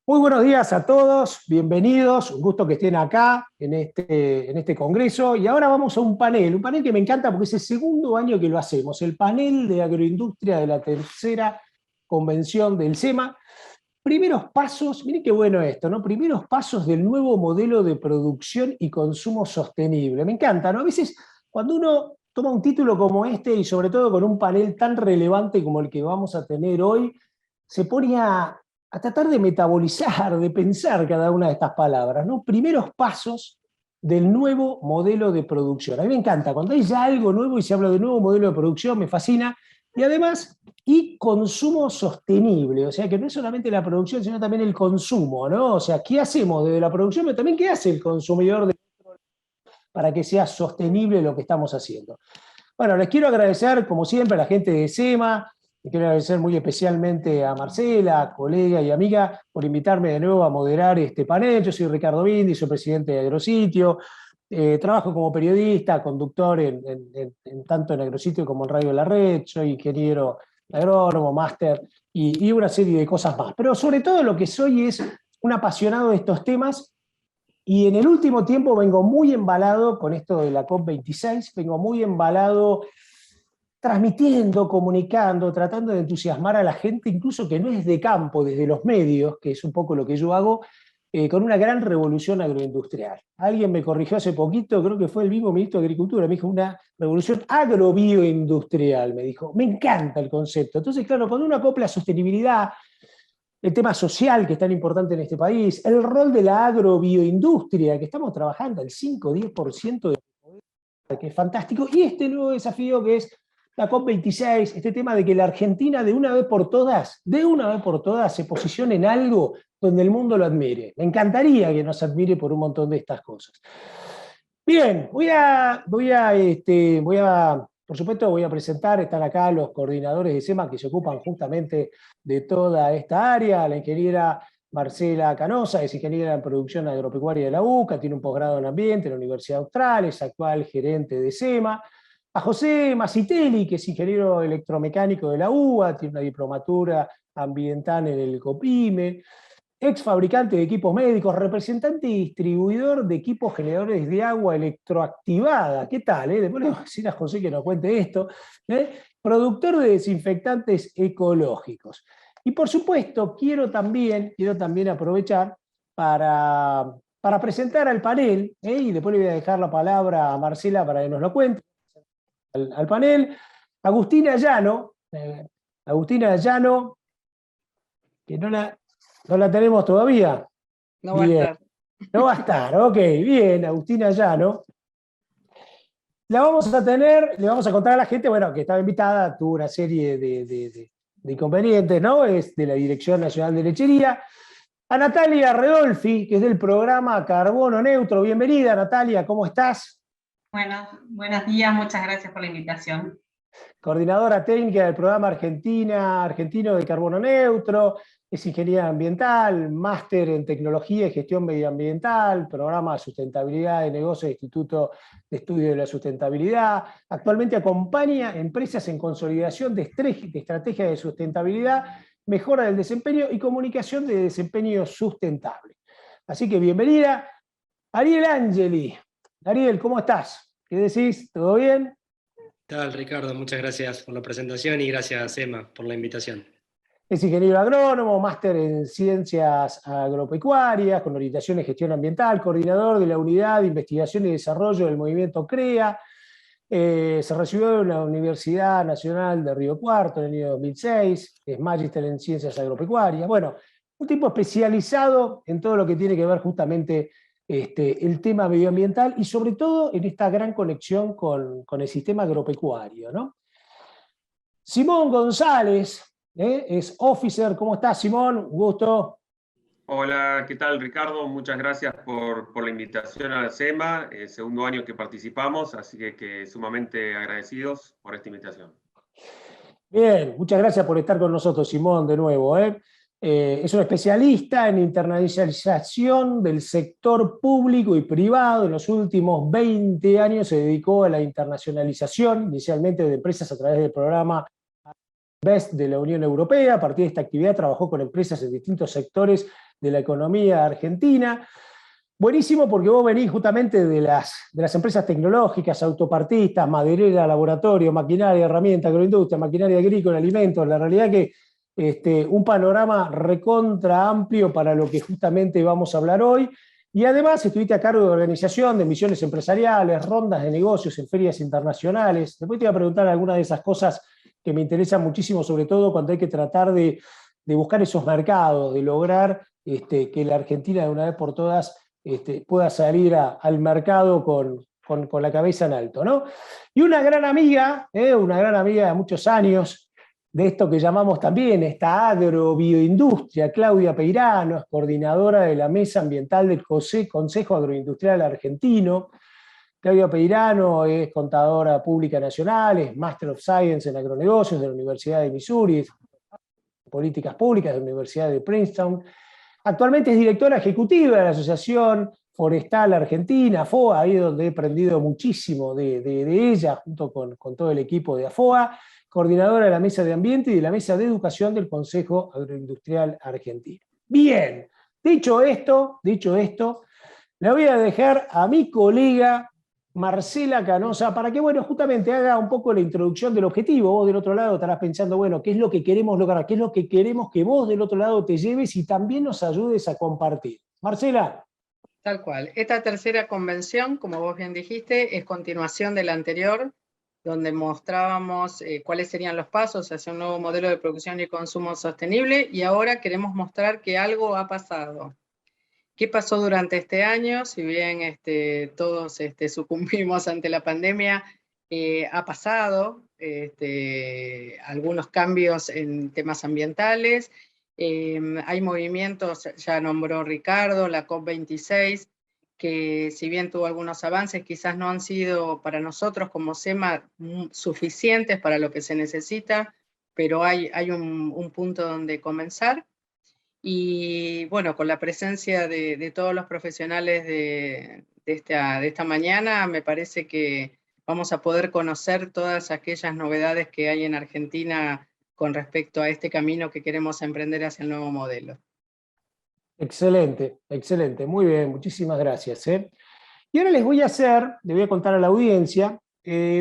Muy buenos días a todos, bienvenidos, un gusto que estén acá en este congreso. Y ahora vamos a un panel que me encanta porque es el segundo año que lo hacemos, el panel de agroindustria de la tercera convención del SEMA. Primeros pasos, miren qué bueno esto, ¿no? Primeros pasos del nuevo modelo de producción y consumo sostenible. Me encanta, ¿no? A veces cuando uno toma un título como este y sobre todo con un panel tan relevante como el que vamos a tener hoy, se pone a tratar de metabolizar, de pensar cada una de estas palabras, ¿no? Primeros pasos del nuevo modelo de producción. A mí me encanta, cuando hay ya algo nuevo y se habla de nuevo modelo de producción, me fascina. Y además, y consumo sostenible, o sea, que no es solamente la producción, sino también el consumo, ¿no? O sea, ¿qué hacemos desde la producción, pero también qué hace el consumidor para que sea sostenible lo que estamos haciendo? Bueno, les quiero agradecer, como siempre, a la gente de SEMA, les quiero agradecer muy especialmente a Marcela, colega y amiga, por invitarme de nuevo a moderar este panel. Yo soy Ricardo Bindi, soy presidente de Agrositio, trabajo como periodista, conductor tanto en Agrositio como en Radio La Red, soy ingeniero agrónomo, máster y una serie de cosas más. Pero sobre todo lo que soy es un apasionado de estos temas y en el último tiempo vengo muy embalado con esto de la COP26, vengo muy embalado transmitiendo, comunicando, tratando de entusiasmar a la gente, incluso que no es de campo, desde los medios, que es un poco lo que yo hago, con una gran revolución agroindustrial. Alguien me corrigió hace poquito, creo que fue el mismo ministro de Agricultura, me dijo una revolución agrobioindustrial, me dijo, me encanta el concepto. Entonces, claro, cuando uno acopla sostenibilidad, el tema social que es tan importante en este país, el rol de la agrobioindustria, que estamos trabajando al 5 o 10% que es fantástico, y este nuevo desafío que es la COP26, este tema de que la Argentina de una vez por todas, se posicione en algo donde el mundo lo admire. Me encantaría que nos admire por un montón de estas cosas. Bien, por supuesto, voy a presentar, están acá los coordinadores de SEMA que se ocupan justamente de toda esta área, la ingeniera Marcela Canosa, es ingeniera en producción agropecuaria de la UCA, tiene un posgrado en ambiente en la Universidad Austral, es actual gerente de SEMA. A José Macitelli, que es ingeniero electromecánico de la UBA, tiene una diplomatura ambiental en el COPIME, ex fabricante de equipos médicos, representante y distribuidor de equipos generadores de agua electroactivada. ¿Qué tal? Después le voy a decir a José que nos cuente esto. Productor de desinfectantes ecológicos. Y por supuesto, quiero también aprovechar para presentar al panel, y después le voy a dejar la palabra a Marcela para que nos lo cuente, al panel, Agustina Llano, que no la tenemos todavía. No va a Bien, estar. no va a estar, ok, bien, Agustina Llano. La vamos a tener, le vamos a contar a la gente, bueno, que estaba invitada, tuvo una serie de inconvenientes, ¿no? Es de la Dirección Nacional de Lechería. A Natalia Redolfi, que es del programa Carbono Neutro. Bienvenida, Natalia, ¿cómo estás? Bueno, buenos días, muchas gracias por la invitación. Coordinadora técnica del programa argentino de carbono neutro, es ingeniera ambiental, máster en tecnología y gestión medioambiental, programa de sustentabilidad de negocios del Instituto de Estudio de la Sustentabilidad. Actualmente acompaña empresas en consolidación de estrategias de sustentabilidad, mejora del desempeño y comunicación de desempeño sustentable. Así que bienvenida, Ariel Angeli. Ariel, ¿cómo estás? ¿Qué decís? ¿Todo bien? ¿Qué tal, Ricardo? Muchas gracias por la presentación y gracias, Emma, por la invitación. Es ingeniero agrónomo, máster en ciencias agropecuarias, con orientación en gestión ambiental, coordinador de la unidad de investigación y desarrollo del movimiento CREA. Se recibió en la Universidad Nacional de Río Cuarto en el año 2006, es magíster en ciencias agropecuarias. Bueno, un tipo especializado en todo lo que tiene que ver justamente el tema medioambiental y sobre todo en esta gran conexión con el sistema agropecuario, ¿no? Simón González, es officer. ¿Cómo estás, Simón? Un gusto. Hola, ¿qué tal, Ricardo? Muchas gracias por la invitación a la SEMA, segundo año que participamos, así que sumamente agradecidos por esta invitación. Bien, muchas gracias por estar con nosotros, Simón, de nuevo. Es un especialista en internacionalización del sector público y privado. En los últimos 20 años se dedicó a la internacionalización, inicialmente de empresas a través del programa BEST de la Unión Europea. A partir de esta actividad trabajó con empresas en distintos sectores de la economía argentina. Buenísimo porque vos venís justamente de las empresas tecnológicas, autopartistas, maderera, laboratorio, maquinaria, herramienta, agroindustria, maquinaria agrícola, alimentos. La realidad que un panorama recontra amplio para lo que justamente vamos a hablar hoy. Y además estuviste a cargo de organización de misiones empresariales, rondas de negocios en ferias internacionales. Después te voy a preguntar algunas de esas cosas que me interesan muchísimo, sobre todo cuando hay que tratar de buscar esos mercados, de lograr que la Argentina de una vez por todas pueda salir al mercado con la cabeza en alto, ¿no? Y una gran amiga de muchos años, de esto que llamamos también esta agrobioindustria, Claudia Peirano, es coordinadora de la Mesa Ambiental del Consejo Agroindustrial Argentino. Claudia Peirano es contadora pública nacional, es Master of Science en agronegocios de la Universidad de Missouri, políticas públicas de la Universidad de Princeton. Actualmente es directora ejecutiva de la Asociación Forestal Argentina, AFOA, ahí donde he aprendido muchísimo de ella, junto con todo el equipo de AFOA, coordinadora de la Mesa de Ambiente y de la Mesa de Educación del Consejo Agroindustrial Argentino. Bien, dicho esto, le voy a dejar a mi colega Marcela Canosa para que, bueno, justamente haga un poco la introducción del objetivo. Vos del otro lado estarás pensando, bueno, ¿qué es lo que queremos lograr? ¿Qué es lo que queremos que vos del otro lado te lleves y también nos ayudes a compartir? Marcela. Tal cual. Esta tercera convención, como vos bien dijiste, es continuación de la anterior, donde mostrábamos cuáles serían los pasos hacia un nuevo modelo de producción y consumo sostenible, y ahora queremos mostrar que algo ha pasado. ¿Qué pasó durante este año? Si bien todos sucumbimos ante la pandemia, ha pasado algunos cambios en temas ambientales. Hay movimientos, ya nombró Ricardo, la COP26, que si bien tuvo algunos avances, quizás no han sido para nosotros como SEMA suficientes para lo que se necesita, pero hay un punto donde comenzar. Y bueno, con la presencia de todos los profesionales de esta mañana, me parece que vamos a poder conocer todas aquellas novedades que hay en Argentina con respecto a este camino que queremos emprender hacia el nuevo modelo. Excelente, excelente, muy bien, muchísimas gracias. Y ahora le voy a contar a la audiencia,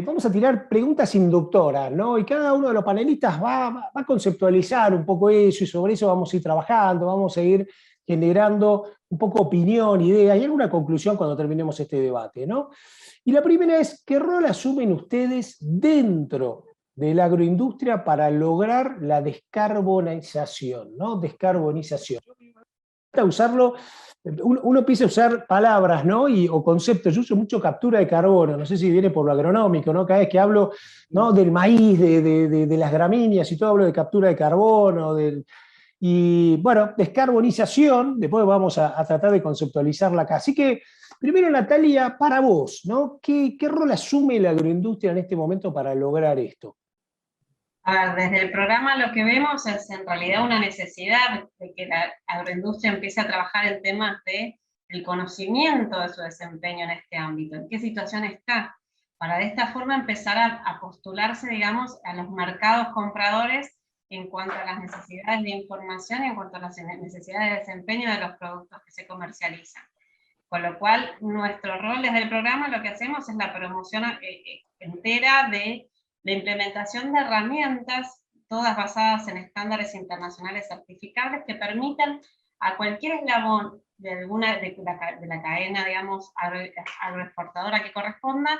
vamos a tirar preguntas inductoras, ¿no? Y cada uno de los panelistas va a conceptualizar un poco eso, y sobre eso vamos a ir trabajando, vamos a ir generando un poco opinión, ideas y alguna conclusión cuando terminemos este debate, ¿no? Y la primera es, ¿qué rol asumen ustedes dentro de la agroindustria para lograr la descarbonización, ¿no? Descarbonización. Usarlo, uno empieza a usar palabras, ¿no? O conceptos. Yo uso mucho captura de carbono, no sé si viene por lo agronómico, ¿no? Cada vez que hablo, ¿no?, del maíz, de las gramíneas y todo, hablo de captura de carbono, y bueno, descarbonización, después vamos a tratar de conceptualizarla acá. Así que, primero, Natalia, para vos, ¿no? ¿Qué rol asume la agroindustria en este momento para lograr esto? A ver, desde el programa lo que vemos es en realidad una necesidad de que la agroindustria empiece a trabajar en temas del conocimiento de su desempeño en este ámbito, en qué situación está, para de esta forma empezar a postularse, digamos, a los mercados compradores en cuanto a las necesidades de información y en cuanto a las necesidades de desempeño de los productos que se comercializan. Con lo cual, nuestro rol desde el programa lo que hacemos es la promoción entera de la implementación de herramientas, todas basadas en estándares internacionales certificables que permitan a cualquier eslabón de la cadena, digamos, agroexportadora que corresponda,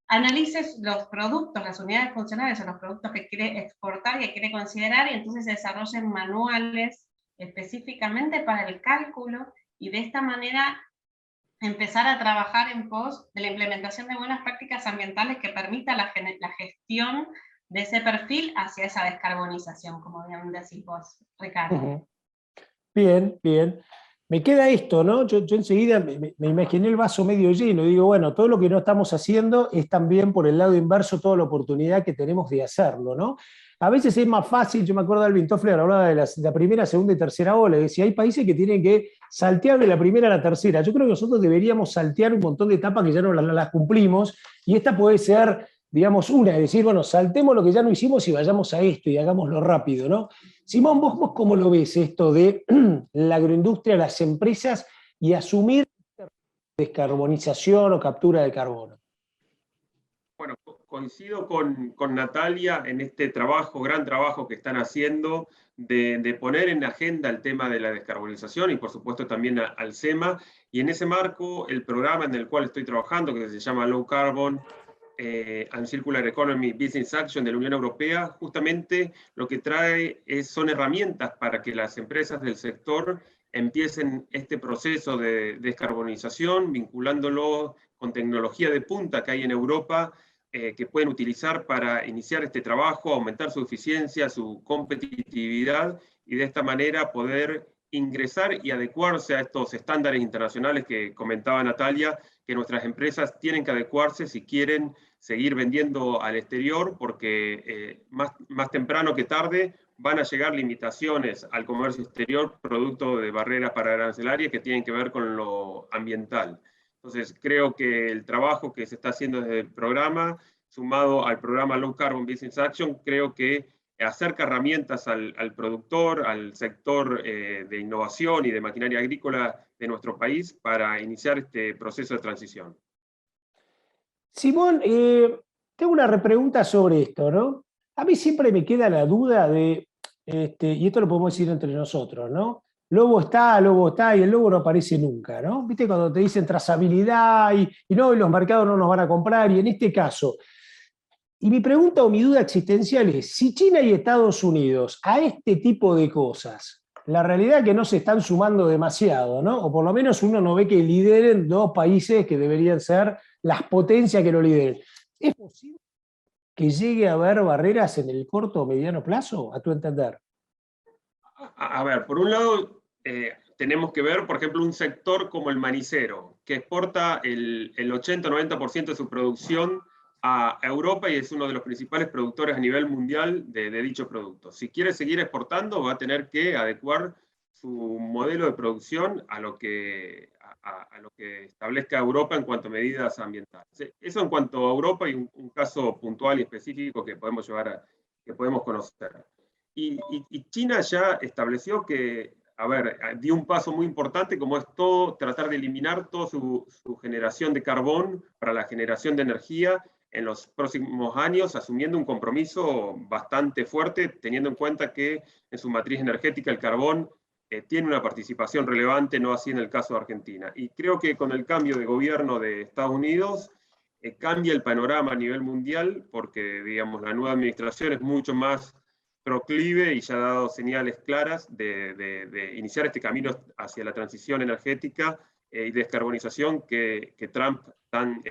analice los productos, las unidades funcionales o los productos que quiere exportar y que quiere considerar, y entonces se desarrollen manuales específicamente para el cálculo, y de esta manera empezar a trabajar en pos de la implementación de buenas prácticas ambientales que permita la gestión de ese perfil hacia esa descarbonización, como bien decís vos, Ricardo. Bien, bien. Me queda esto, ¿no? Yo enseguida me imaginé el vaso medio lleno y digo, bueno, todo lo que no estamos haciendo es también por el lado inverso toda la oportunidad que tenemos de hacerlo, ¿no? A veces es más fácil, yo me acuerdo de Alvin Toffler, hablaba de la primera, segunda y tercera ola, y decía, hay países que tienen que saltear de la primera a la tercera. Yo creo que nosotros deberíamos saltear un montón de etapas que ya no las cumplimos, y esta puede ser digamos, una, es decir, bueno, saltemos lo que ya no hicimos y vayamos a esto y hagámoslo rápido, ¿no? Simón, ¿vos cómo lo ves esto de la agroindustria, las empresas y asumir descarbonización o captura de carbono? Bueno, coincido con Natalia en este trabajo, gran trabajo que están haciendo de poner en agenda el tema de la descarbonización y por supuesto también al SEMA. Y en ese marco, el programa en el cual estoy trabajando, que se llama Low Carbon and Circular Economy Business Action de la Unión Europea, justamente lo que trae son herramientas para que las empresas del sector empiecen este proceso de descarbonización, vinculándolo con tecnología de punta que hay en Europa, que pueden utilizar para iniciar este trabajo, aumentar su eficiencia, su competitividad y de esta manera poder ingresar y adecuarse a estos estándares internacionales que comentaba Natalia, que nuestras empresas tienen que adecuarse si quieren seguir vendiendo al exterior, porque más temprano que tarde van a llegar limitaciones al comercio exterior producto de barreras arancelarias que tienen que ver con lo ambiental. Entonces, creo que el trabajo que se está haciendo desde el programa, sumado al programa Low Carbon Business Action, creo que acerca herramientas al productor, al sector de innovación y de maquinaria agrícola de nuestro país para iniciar este proceso de transición. Simón, tengo una repregunta sobre esto, ¿no? A mí siempre me queda la duda de, y esto lo podemos decir entre nosotros, ¿no? Lobo está, y el lobo no aparece nunca, ¿no? ¿Viste cuando te dicen trazabilidad y no, y los mercados no nos van a comprar? Y en este caso, y mi pregunta o mi duda existencial es, si China y Estados Unidos a este tipo de cosas, la realidad es que no se están sumando demasiado, ¿no? O por lo menos uno no ve que lideren dos países que deberían ser las potencias que lo lideren. ¿Es posible que llegue a haber barreras en el corto o mediano plazo, a tu entender? A ver, por un lado, tenemos que ver, por ejemplo, un sector como el manicero, que exporta el 80-90% de su producción a Europa y es uno de los principales productores a nivel mundial de dicho producto. Si quiere seguir exportando, va a tener que adecuar su modelo de producción a lo que establezca Europa en cuanto a medidas ambientales. Eso en cuanto a Europa y un caso puntual y específico que podemos que podemos conocer. Y China ya estableció que, a ver, dio un paso muy importante como es tratar de eliminar toda su generación de carbón para la generación de energía en los próximos años, asumiendo un compromiso bastante fuerte, teniendo en cuenta que en su matriz energética el carbón tiene una participación relevante, no así en el caso de Argentina. Y creo que con el cambio de gobierno de Estados Unidos cambia el panorama a nivel mundial, porque, digamos, la nueva administración es mucho más proclive y ya ha dado señales claras de iniciar este camino hacia la transición energética y descarbonización que Trump tan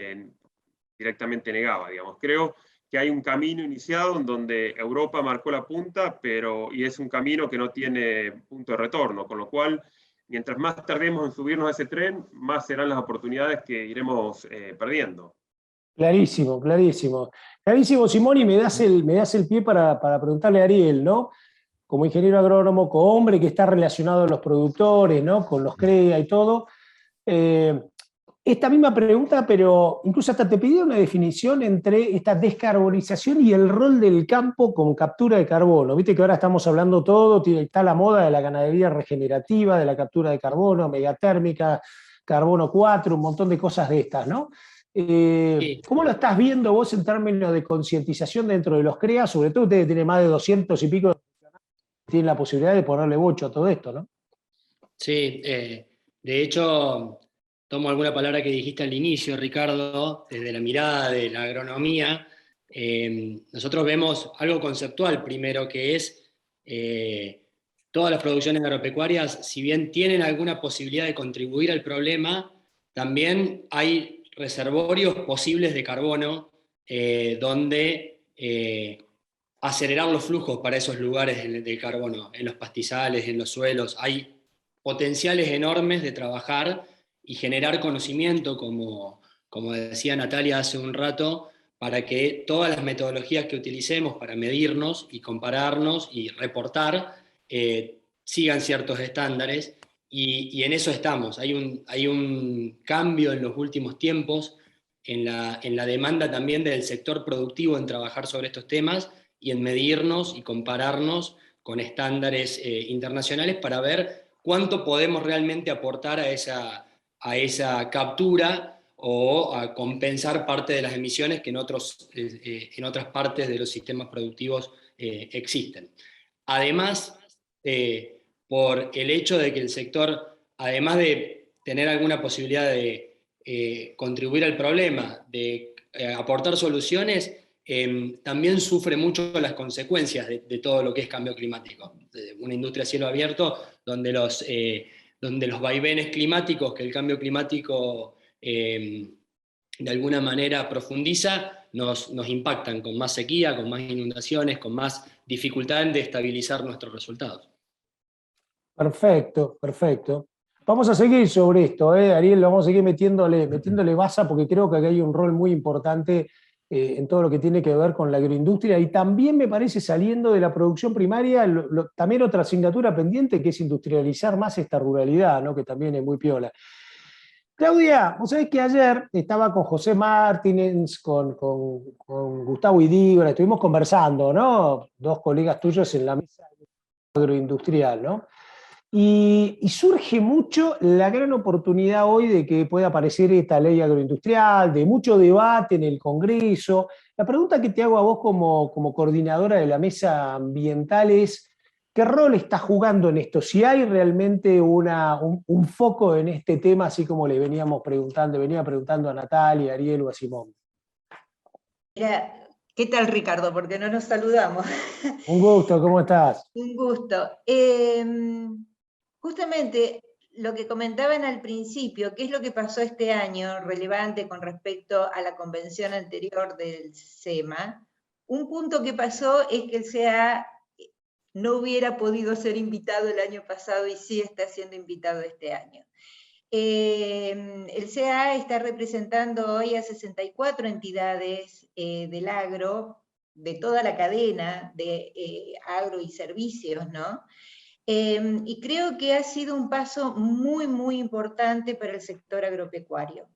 directamente negaba, digamos. Creo que hay un camino iniciado en donde Europa marcó la punta, y es un camino que no tiene punto de retorno, con lo cual, mientras más tardemos en subirnos a ese tren, más serán las oportunidades que iremos perdiendo. Clarísimo, clarísimo. Clarísimo, Simón, y me das el pie para preguntarle a Ariel, ¿no? Como ingeniero agrónomo, como hombre que está relacionado a los productores, ¿no? Con los CREA y todo. Esta misma pregunta, pero incluso hasta te pedí una definición entre esta descarbonización y el rol del campo como captura de carbono. Viste que ahora estamos hablando todo, está la moda de la ganadería regenerativa, de la captura de carbono, megatérmica, carbono 4, un montón de cosas de estas, ¿no? Sí. ¿Cómo lo estás viendo vos en términos de concientización dentro de los CREA? Sobre todo ustedes tienen más de 200 y pico, tienen la posibilidad de ponerle bocho a todo esto, ¿no? Sí, de hecho, tomo alguna palabra que dijiste al inicio, Ricardo, desde la mirada de la agronomía. Nosotros vemos algo conceptual primero, que es todas las producciones agropecuarias, si bien tienen alguna posibilidad de contribuir al problema, también hay reservorios posibles de carbono donde acelerar los flujos para esos lugares de carbono, en los pastizales, en los suelos. Hay potenciales enormes de trabajar y generar conocimiento, como decía Natalia hace un rato, para que todas las metodologías que utilicemos para medirnos y compararnos y reportar sigan ciertos estándares, y en eso estamos. Hay un cambio en los últimos tiempos en la demanda también del sector productivo en trabajar sobre estos temas y en medirnos y compararnos con estándares internacionales para ver cuánto podemos realmente aportar a esa captura o a compensar parte de las emisiones que en otras partes de los sistemas productivos existen. Además, por el hecho de que el sector, además de tener alguna posibilidad de contribuir al problema, de aportar soluciones, también sufre mucho las consecuencias de todo lo que es cambio climático. Una industria a cielo abierto donde los vaivenes climáticos que el cambio climático de alguna manera profundiza, nos impactan con más sequía, con más inundaciones, con más dificultad en estabilizar nuestros resultados. Perfecto, perfecto. Vamos a seguir sobre esto, Ariel, vamos a seguir metiéndole baza porque creo que aquí hay un rol muy importante en todo lo que tiene que ver con la agroindustria y también me parece saliendo de la producción primaria, también otra asignatura pendiente que es industrializar más esta ruralidad, ¿no? Que también es muy piola. Claudia, vos sabés que ayer estaba con José Martínez, con Gustavo Idíbora, estuvimos conversando, ¿no? Dos colegas tuyos en la mesa agroindustrial, ¿no? Y surge mucho la gran oportunidad hoy de que pueda aparecer esta ley agroindustrial, de mucho debate en el Congreso. La pregunta que te hago a vos como coordinadora de la mesa ambiental es, ¿qué rol está jugando en esto? Si hay realmente un foco en este tema, así como le venía preguntando a Natalia, a Ariel o a Simón. Mira, ¿qué tal, Ricardo? Porque no nos saludamos. Un gusto, ¿cómo estás? Un gusto. Justamente lo que comentaban al principio, ¿qué es lo que pasó este año relevante con respecto a la convención anterior del SEMA? Un punto que pasó es que el CA no hubiera podido ser invitado el año pasado y sí está siendo invitado este año. El CA está representando hoy a 64 entidades del agro, de toda la cadena de agro y servicios, ¿no? Y creo que ha sido un paso muy, muy importante para el sector agropecuario.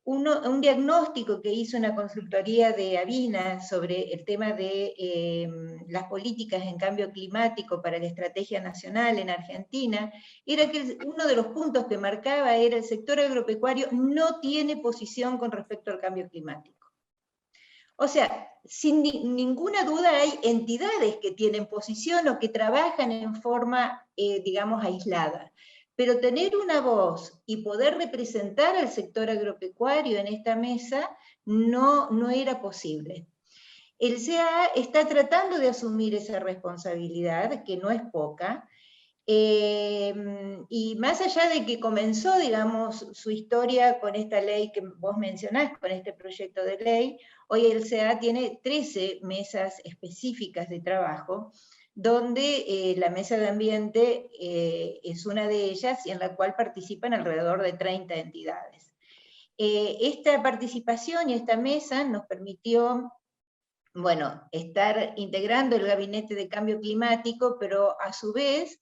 Un diagnóstico que hizo una consultoría de Avina sobre el tema de las políticas en cambio climático para la estrategia nacional en Argentina, era que uno de los puntos que marcaba era el sector agropecuario no tiene posición con respecto al cambio climático. O sea, sin ninguna duda hay entidades que tienen posición o que trabajan en forma, digamos, aislada. Pero tener una voz y poder representar al sector agropecuario en esta mesa no era posible. El CA está tratando de asumir esa responsabilidad, que no es poca, y más allá de que comenzó, digamos, su historia con esta ley que vos mencionás, con este proyecto de ley, hoy el CA tiene 13 mesas específicas de trabajo, donde la mesa de ambiente es una de ellas y en la cual participan alrededor de 30 entidades. Esta participación y esta mesa nos permitió, bueno, estar integrando el gabinete de cambio climático, pero a su vez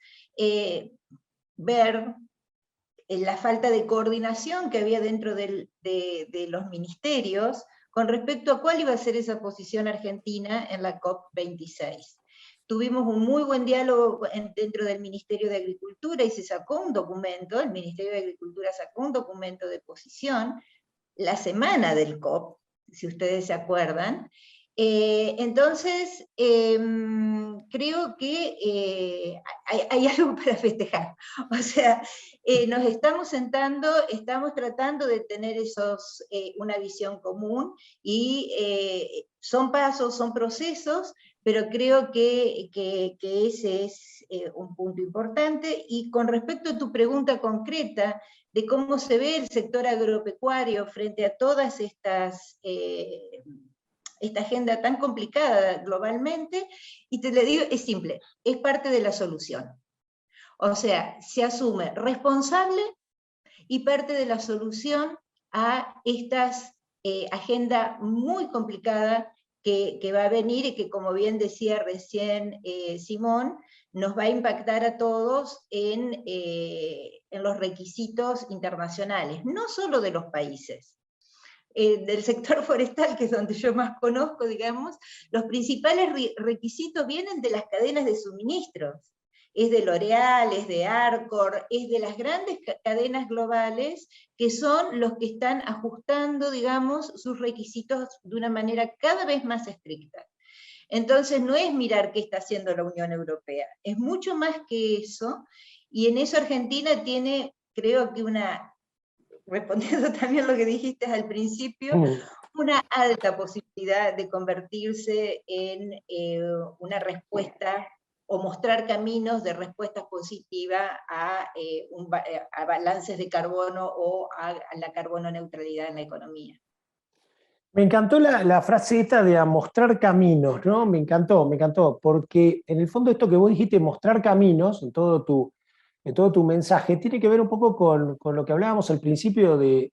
ver la falta de coordinación que había dentro de los ministerios con respecto a cuál iba a ser esa posición argentina en la COP26. Tuvimos un muy buen diálogo dentro del Ministerio de Agricultura y se sacó un documento, el Ministerio de Agricultura sacó un documento de posición la semana del COP, si ustedes se acuerdan. Entonces, creo que hay algo para festejar. O sea, nos estamos sentando, estamos tratando de tener una visión común, y son pasos, son procesos, pero creo que ese es un punto importante. Y con respecto a tu pregunta concreta, de cómo se ve el sector agropecuario frente a todas esta agenda tan complicada globalmente, y te le digo, es simple, es parte de la solución. O sea, se asume responsable y parte de la solución a esta agenda muy complicada que va a venir y que, como bien decía recién Simón, nos va a impactar a todos en los requisitos internacionales, no solo de los países. del sector forestal, que es donde yo más conozco, digamos, los principales requisitos vienen de las cadenas de suministros. Es de L'Oréal, es de Arcor, es de las grandes cadenas globales que son los que están ajustando, digamos, sus requisitos de una manera cada vez más estricta. Entonces no es mirar qué está haciendo la Unión Europea, es mucho más que eso, y en eso Argentina tiene, creo que respondiendo también a lo que dijiste al principio, una alta posibilidad de convertirse en una respuesta o mostrar caminos de respuesta positiva a balances de carbono o a la carbono neutralidad en la economía. Me encantó la frase esta de a mostrar caminos, ¿no? Me encantó, porque en el fondo esto que vos dijiste, mostrar caminos, en todo tu mensaje, tiene que ver un poco con lo que hablábamos al principio del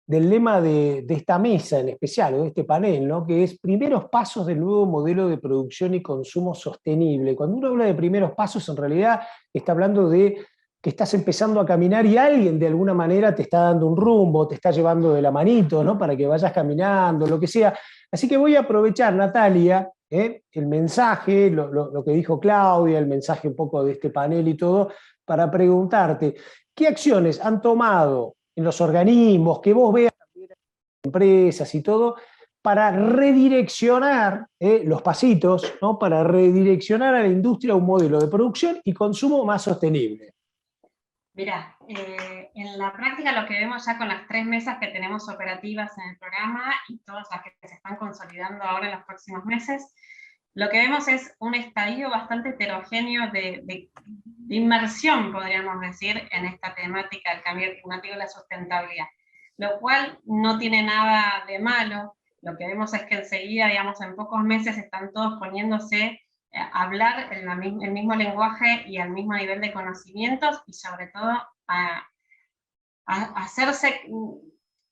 lema de esta mesa en especial, o de este panel, ¿no? Que es primeros pasos del nuevo modelo de producción y consumo sostenible. Cuando uno habla de primeros pasos, en realidad está hablando de que estás empezando a caminar y alguien de alguna manera te está dando un rumbo, te está llevando de la manito, ¿no? Para que vayas caminando, lo que sea. Así que voy a aprovechar, Natalia, el mensaje, lo que dijo Claudia, el mensaje un poco de este panel y todo, para preguntarte, ¿qué acciones han tomado en los organismos, que vos veas también en empresas y todo, para redireccionar los pasitos, ¿no? Para redireccionar a la industria a un modelo de producción y consumo más sostenible? Mirá, en la práctica lo que vemos ya con las 3 mesas que tenemos operativas en el programa y todas las que se están consolidando ahora en los próximos meses, lo que vemos es un estadio bastante heterogéneo de inmersión, podríamos decir, en esta temática del cambio climático y la sustentabilidad, lo cual no tiene nada de malo. Lo que vemos es que enseguida, digamos, en pocos meses están todos poniéndose a hablar el mismo lenguaje y al mismo nivel de conocimientos, y sobre todo a hacerse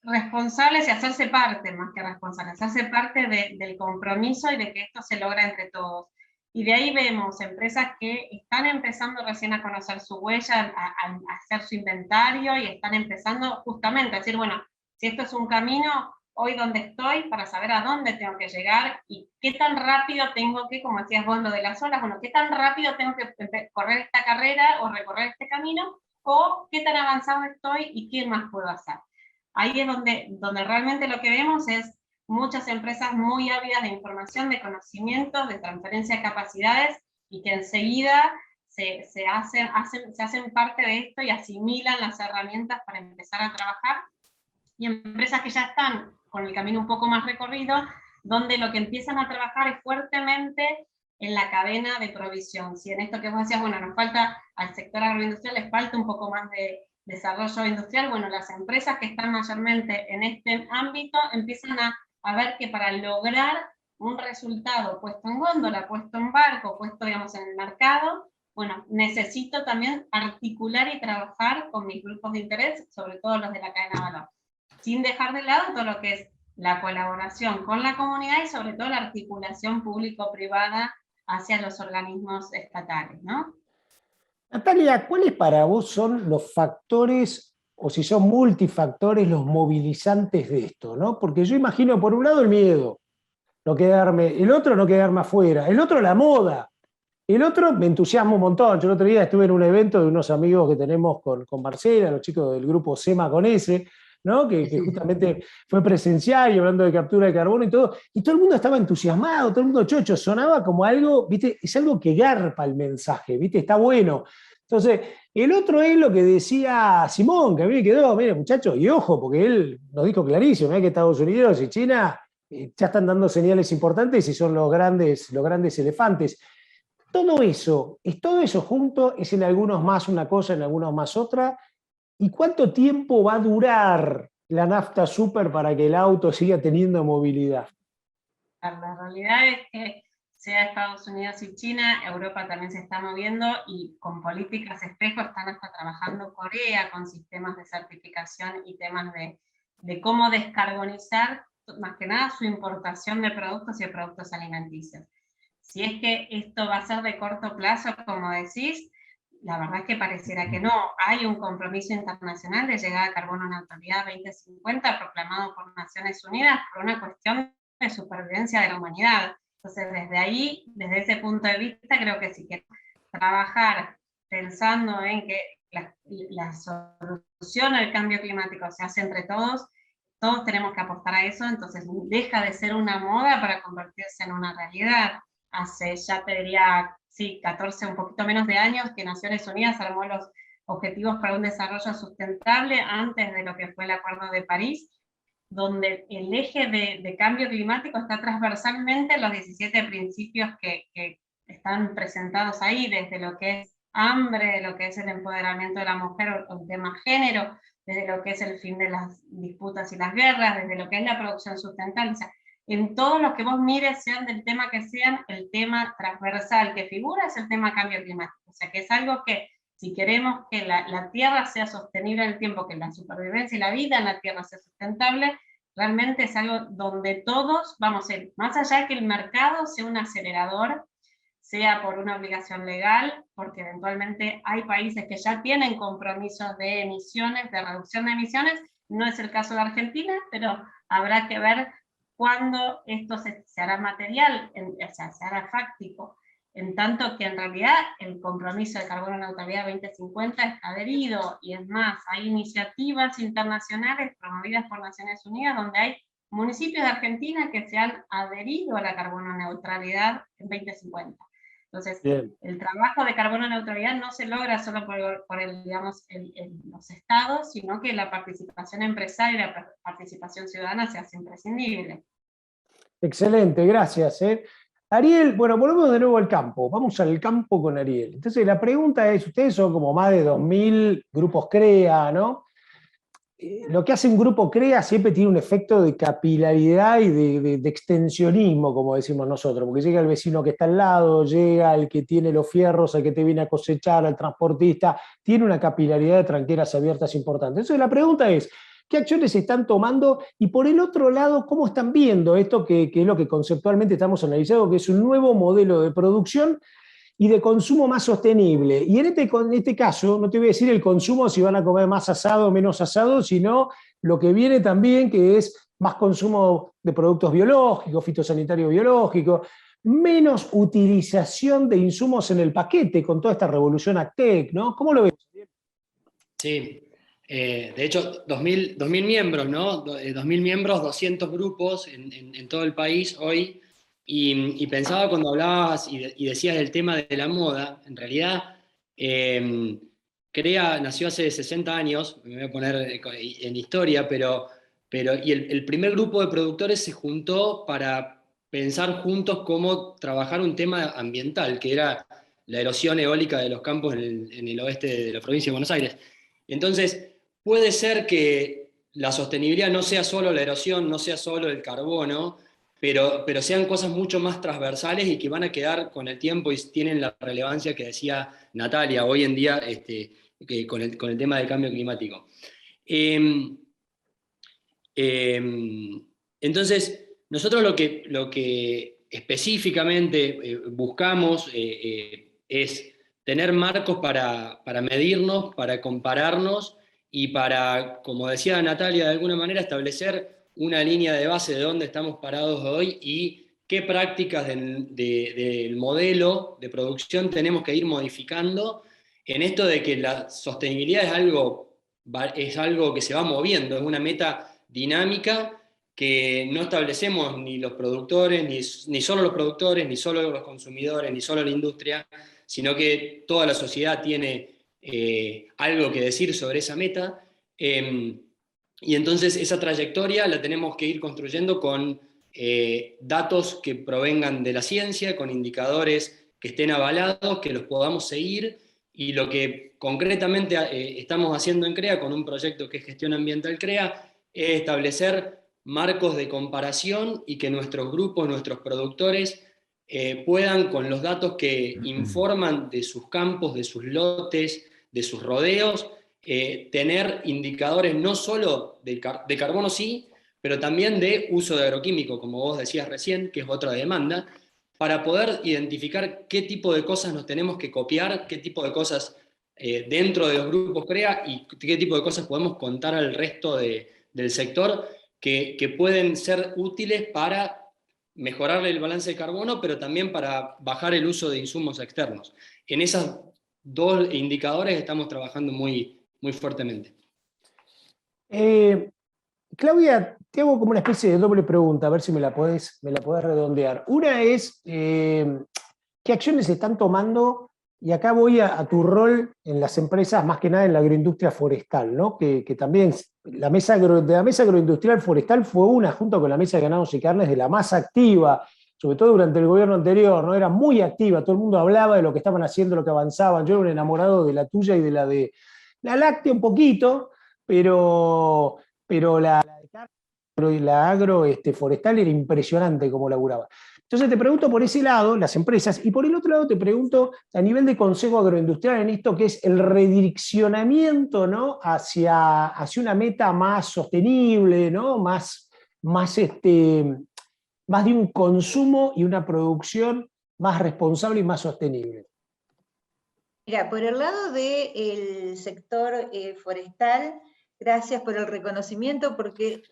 responsables y hacerse parte, más que responsables, hacerse parte del compromiso y de que esto se logra entre todos. Y de ahí vemos empresas que están empezando recién a conocer su huella, a hacer su inventario, y están empezando justamente a decir, bueno, si esto es un camino, hoy donde estoy, para saber a dónde tengo que llegar, y qué tan rápido tengo que, como decías vos, lo de las olas, bueno, qué tan rápido tengo que correr esta carrera, o recorrer este camino, o qué tan avanzado estoy, y qué más puedo hacer. Ahí es donde realmente lo que vemos es muchas empresas muy ávidas de información, de conocimientos, de transferencia de capacidades, y que enseguida se hacen parte de esto y asimilan las herramientas para empezar a trabajar, y empresas que ya están con el camino un poco más recorrido, donde lo que empiezan a trabajar es fuertemente en la cadena de provisión. Si en esto que vos decías, bueno, nos falta al sector agroindustrial, les falta un poco más de desarrollo industrial, bueno, las empresas que están mayormente en este ámbito empiezan a ver que para lograr un resultado puesto en góndola, puesto en barco, puesto, digamos, en el mercado, bueno, necesito también articular y trabajar con mis grupos de interés, sobre todo los de la cadena de valor, sin dejar de lado todo lo que es la colaboración con la comunidad y sobre todo la articulación público-privada hacia los organismos estatales, ¿no? Natalia, ¿cuáles para vos son los factores, o si son multifactores, los movilizantes de esto, ¿no? Porque yo imagino, por un lado, el miedo, el otro no quedarme afuera, el otro la moda, el otro me entusiasma un montón. Yo el otro día estuve en un evento de unos amigos que tenemos con Marcela, los chicos del grupo SEMA con S, ¿no? Que justamente fue presencial y hablando de captura de carbono y todo el mundo estaba entusiasmado, todo el mundo chocho, sonaba como algo, ¿viste? Es algo que garpa el mensaje, ¿viste? Está bueno. Entonces, el otro es lo que decía Simón, que a mí me quedó, mire muchachos, y ojo, porque él nos dijo clarísimo, que Estados Unidos y China ya están dando señales importantes y son los grandes elefantes. Todo eso junto, es en algunos más una cosa, en algunos más otra. ¿Y cuánto tiempo va a durar la nafta super para que el auto siga teniendo movilidad? La realidad es que sea Estados Unidos y China, Europa también se está moviendo, y con políticas espejo están hasta trabajando Corea con sistemas de certificación y temas de cómo descarbonizar, más que nada, su importación de productos y de productos alimenticios. Si es que esto va a ser de corto plazo, como decís, la verdad es que pareciera que no. Hay un compromiso internacional de llegada a carbono neutralidad 2050 proclamado por Naciones Unidas por una cuestión de supervivencia de la humanidad. Entonces, desde ahí, desde ese punto de vista, creo que si queremos trabajar pensando en que la solución al cambio climático se hace entre todos, todos tenemos que apostar a eso, entonces deja de ser una moda para convertirse en una realidad. Hace, ya te diría, sí, 14, un poquito menos de años, que Naciones Unidas armó los Objetivos para un Desarrollo Sustentable antes de lo que fue el Acuerdo de París, donde el eje de cambio climático está transversalmente en los 17 principios que están presentados ahí, desde lo que es hambre, lo que es el empoderamiento de la mujer o el tema género, desde lo que es el fin de las disputas y las guerras, desde lo que es la producción sustentable. O sea, en todo lo que vos mires, sean del tema que sean, el tema transversal que figura es el tema cambio climático. O sea, que es algo que, si queremos que la Tierra sea sostenible en el tiempo, que la supervivencia y la vida en la Tierra sea sustentable, realmente es algo donde todos vamos a ir, más allá de que el mercado sea un acelerador, sea por una obligación legal, porque eventualmente hay países que ya tienen compromisos de emisiones, de reducción de emisiones, no es el caso de Argentina, pero habrá que ver cuándo esto se hará material, o sea, se hará fáctico, en tanto que en realidad el compromiso de carbono neutralidad 2050 está adherido, y es más, hay iniciativas internacionales promovidas por Naciones Unidas donde hay municipios de Argentina que se han adherido a la carbono neutralidad en 2050. Entonces, Bien. el trabajo de carbono neutralidad no se logra solo por digamos, los estados, sino que la participación empresaria y la participación ciudadana se hace imprescindible. Excelente, gracias. Ariel, bueno, volvemos de nuevo al campo. Vamos al campo con Ariel. Entonces, la pregunta es, ustedes son como más de 2000 grupos CREA, ¿no? Lo que hace un grupo CREA siempre tiene un efecto de capilaridad y de extensionismo, como decimos nosotros, porque llega el vecino que está al lado, llega el que tiene los fierros, el que te viene a cosechar, el transportista, tiene una capilaridad de tranqueras abiertas importante. Entonces la pregunta es, ¿qué acciones se están tomando? Y por el otro lado, ¿cómo están viendo esto que es lo que conceptualmente estamos analizando, que es un nuevo modelo de producción y de consumo más sostenible? Y en este caso, no te voy a decir el consumo si van a comer más asado o menos asado, sino lo que viene también, que es más consumo de productos biológicos, fitosanitarios biológicos, menos utilización de insumos en el paquete con toda esta revolución AgTech, ¿no? ¿Cómo lo ves? Sí, de hecho, 2000 miembros, ¿no? 2000 miembros, 200 grupos en todo el país hoy. Y pensaba cuando hablabas y decías del tema de la moda, en realidad CREA nació hace 60 años, me voy a poner en historia, pero y el primer grupo de productores se juntó para pensar juntos cómo trabajar un tema ambiental, que era la erosión eólica de los campos en el oeste de la provincia de Buenos Aires. Entonces, puede ser que la sostenibilidad no sea solo la erosión, no sea solo el carbono, pero sean cosas mucho más transversales y que van a quedar con el tiempo y tienen la relevancia que decía Natalia hoy en día con el tema del cambio climático. Entonces, nosotros lo que específicamente buscamos es tener marcos para medirnos, para compararnos y para, como decía Natalia, de alguna manera establecer una línea de base de dónde estamos parados hoy y qué prácticas del modelo de producción tenemos que ir modificando en esto de que la sostenibilidad es algo que se va moviendo, es una meta dinámica que no establecemos ni los productores, ni solo los productores, ni solo los consumidores, ni solo la industria, sino que toda la sociedad tiene algo que decir sobre esa meta. Y entonces esa trayectoria la tenemos que ir construyendo con datos que provengan de la ciencia, con indicadores que estén avalados, que los podamos seguir, y lo que concretamente estamos haciendo en CREA con un proyecto que es Gestión Ambiental CREA, es establecer marcos de comparación y que nuestros grupos, nuestros productores puedan, con los datos que informan de sus campos, de sus lotes, de sus rodeos, tener indicadores no solo de carbono sí, pero también de uso de agroquímico, como vos decías recién, que es otra demanda, para poder identificar qué tipo de cosas nos tenemos que copiar, qué tipo de cosas dentro de los grupos CREA y qué tipo de cosas podemos contar al resto del sector que pueden ser útiles para mejorar el balance de carbono, pero también para bajar el uso de insumos externos. En esos dos indicadores estamos trabajando muy, muy fuertemente. Claudia, te hago como una especie de doble pregunta, a ver si me la podés redondear. Una es, ¿qué acciones se están tomando? Y acá voy a tu rol en las empresas, más que nada en la agroindustria forestal, ¿no? Que también de la mesa agroindustrial forestal fue una, junto con la mesa de ganados y carnes, de la más activa, sobre todo durante el gobierno anterior, ¿no? Era muy activa, todo el mundo hablaba de lo que estaban haciendo, lo que avanzaban. Yo era un enamorado de la tuya y de la láctea un poquito, pero la agro forestal era impresionante como laburaba. Entonces te pregunto por ese lado, las empresas, y por el otro lado te pregunto a nivel de Consejo Agroindustrial en esto que es el redireccionamiento, ¿no? hacia una meta más sostenible, ¿no? Más de un consumo y una producción más responsable y más sostenible. Mira, por el lado del sector forestal, gracias por el reconocimiento, porque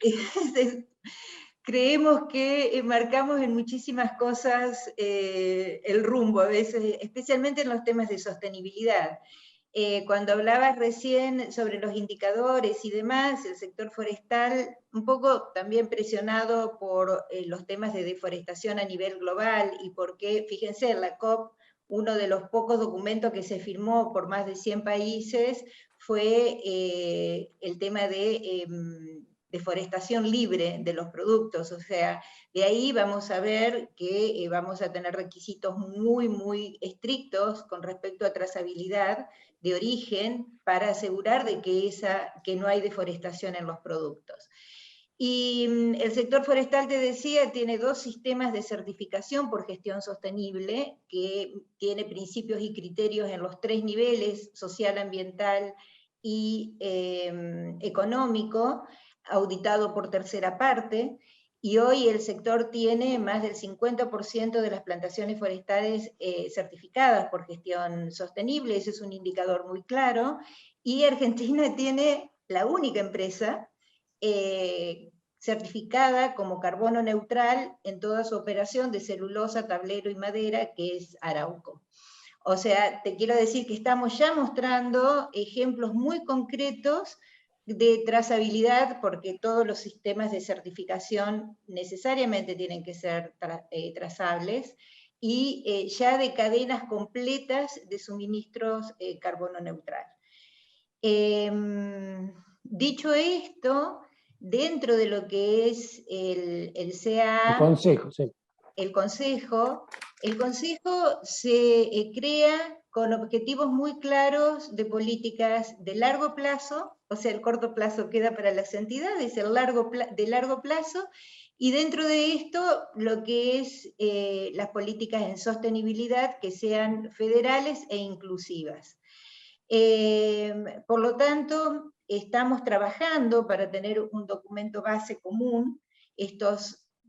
creemos que marcamos en muchísimas cosas el rumbo, a veces, especialmente en los temas de sostenibilidad. Cuando hablabas recién sobre los indicadores y demás, el sector forestal, un poco también presionado por los temas de deforestación a nivel global, y porque, fíjense, en la COP, uno de los pocos documentos que se firmó por más de 100 países fue el tema de deforestación libre de los productos. O sea, de ahí vamos a ver que vamos a tener requisitos muy, muy estrictos con respecto a trazabilidad de origen para asegurar de que no hay deforestación en los productos. Y el sector forestal, te decía, tiene 2 sistemas de certificación por gestión sostenible, que tiene principios y criterios en los 3 niveles, social, ambiental y económico, auditado por tercera parte, y hoy el sector tiene más del 50% de las plantaciones forestales certificadas por gestión sostenible. Ese es un indicador muy claro, y Argentina tiene la única empresa certificada como carbono neutral en toda su operación de celulosa, tablero y madera, que es Arauco. O sea, te quiero decir que estamos ya mostrando ejemplos muy concretos de trazabilidad, porque todos los sistemas de certificación necesariamente tienen que ser trazables, y ya de cadenas completas de suministros carbono neutral. Dicho esto, dentro de lo que es el CAA, el Consejo se crea con objetivos muy claros de políticas de largo plazo, o sea, el corto plazo queda para las entidades, el de largo plazo, y dentro de esto lo que es las políticas en sostenibilidad que sean federales e inclusivas. Por lo tanto, estamos trabajando para tener un documento base común.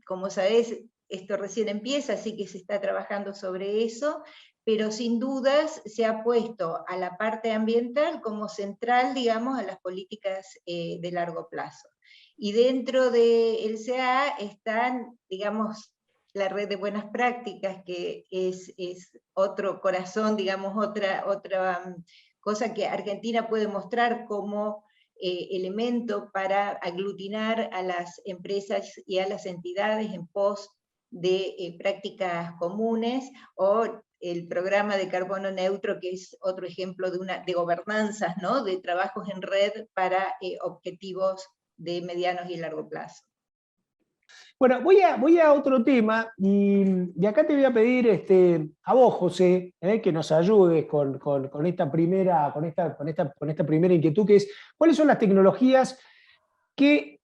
Como sabés, esto recién empieza, así que se está trabajando sobre eso, pero sin dudas se ha puesto a la parte ambiental como central, digamos, a las políticas de largo plazo. Y dentro del CAA están, digamos, la red de buenas prácticas, que es otro corazón, digamos, otra cosa que Argentina puede mostrar como elemento para aglutinar a las empresas y a las entidades en pos de prácticas comunes, o el programa de carbono neutro, que es otro ejemplo de gobernanzas, ¿no? De trabajos en red para objetivos de medianos y largo plazo. Bueno, voy a otro tema, y acá te voy a pedir a vos, José, que nos ayudes con esta primera inquietud, que es, ¿cuáles son las tecnologías que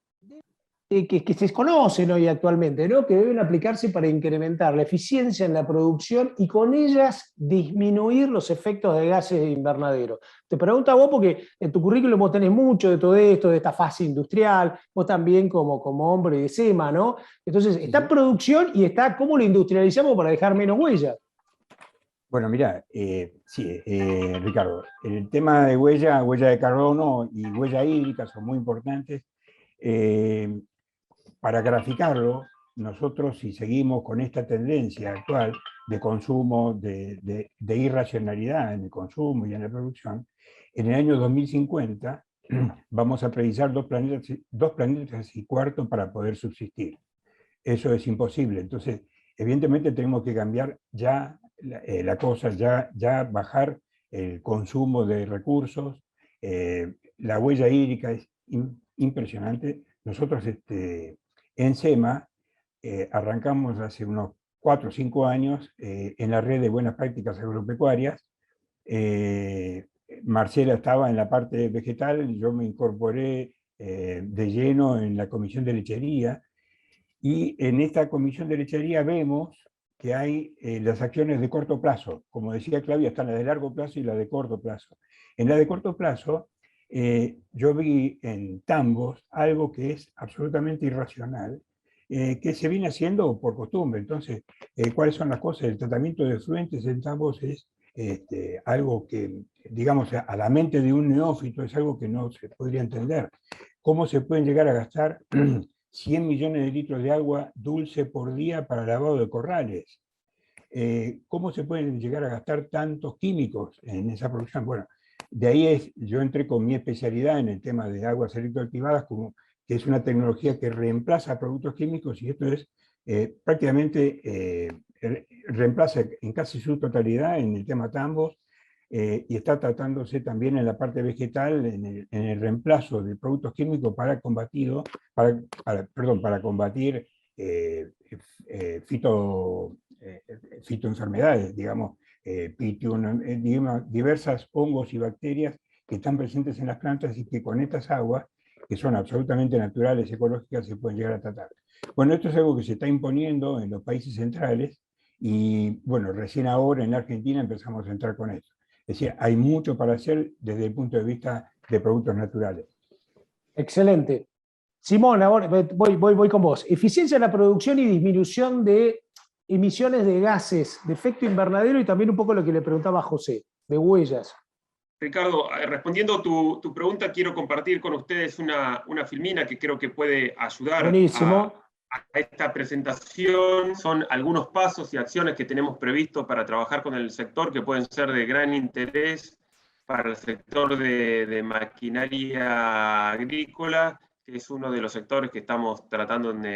se conocen hoy actualmente, ¿no? Que deben aplicarse para incrementar la eficiencia en la producción y con ellas disminuir los efectos de gases de invernadero? Te pregunto a vos porque en tu currículum vos tenés mucho de todo esto, de esta fase industrial, vos también como hombre de SEMA, ¿no? Entonces está producción y está cómo lo industrializamos para dejar menos huella. Bueno, mira, sí, Ricardo, el tema de huella de carbono y huella hídrica son muy importantes. Eh, para graficarlo, nosotros si seguimos con esta tendencia actual de consumo, de irracionalidad en el consumo y en la producción, en el año 2050 vamos a precisar dos planetas y cuarto para poder subsistir. Eso es imposible. Entonces, evidentemente tenemos que cambiar ya la cosa, ya bajar el consumo de recursos. La huella hídrica es impresionante. Nosotros en SEMA arrancamos hace unos 4 o 5 años en la red de buenas prácticas agropecuarias. Marcela estaba en la parte vegetal, yo me incorporé de lleno en la comisión de lechería, y en esta comisión de lechería vemos que hay las acciones de corto plazo. Como decía Claudia, están las de largo plazo y las de corto plazo. En la de corto plazo, yo vi en tambos algo que es absolutamente irracional, que se viene haciendo por costumbre. Entonces, ¿cuáles son las cosas? El tratamiento de efluentes en tambos es algo que, digamos, a la mente de un neófito es algo que no se podría entender. ¿Cómo se pueden llegar a gastar 100 millones de litros de agua dulce por día para lavado de corrales? ¿Cómo se pueden llegar a gastar tantos químicos en esa producción? Bueno, de ahí yo entré con mi especialidad en el tema de aguas electroactivadas, que es una tecnología que reemplaza productos químicos, y esto es prácticamente reemplaza en casi su totalidad en el tema tambos, y está tratándose también en la parte vegetal, en el reemplazo de productos químicos para combatir fitoenfermedades, digamos, diversas hongos y bacterias que están presentes en las plantas y que con estas aguas, que son absolutamente naturales, ecológicas, se pueden llegar a tratar. Bueno, esto es algo que se está imponiendo en los países centrales y, bueno, recién ahora en la Argentina empezamos a entrar con esto. Es decir, hay mucho para hacer desde el punto de vista de productos naturales. Excelente. Simón, ahora voy con vos. Eficiencia en la producción y disminución de emisiones de gases de efecto invernadero, y también un poco lo que le preguntaba a José, de huellas. Ricardo, respondiendo tu pregunta, quiero compartir con ustedes una filmina que creo que puede ayudar Buenísimo. a esta presentación. Son algunos pasos y acciones que tenemos previsto para trabajar con el sector que pueden ser de gran interés para el sector de maquinaria agrícola, que es uno de los sectores que estamos tratando en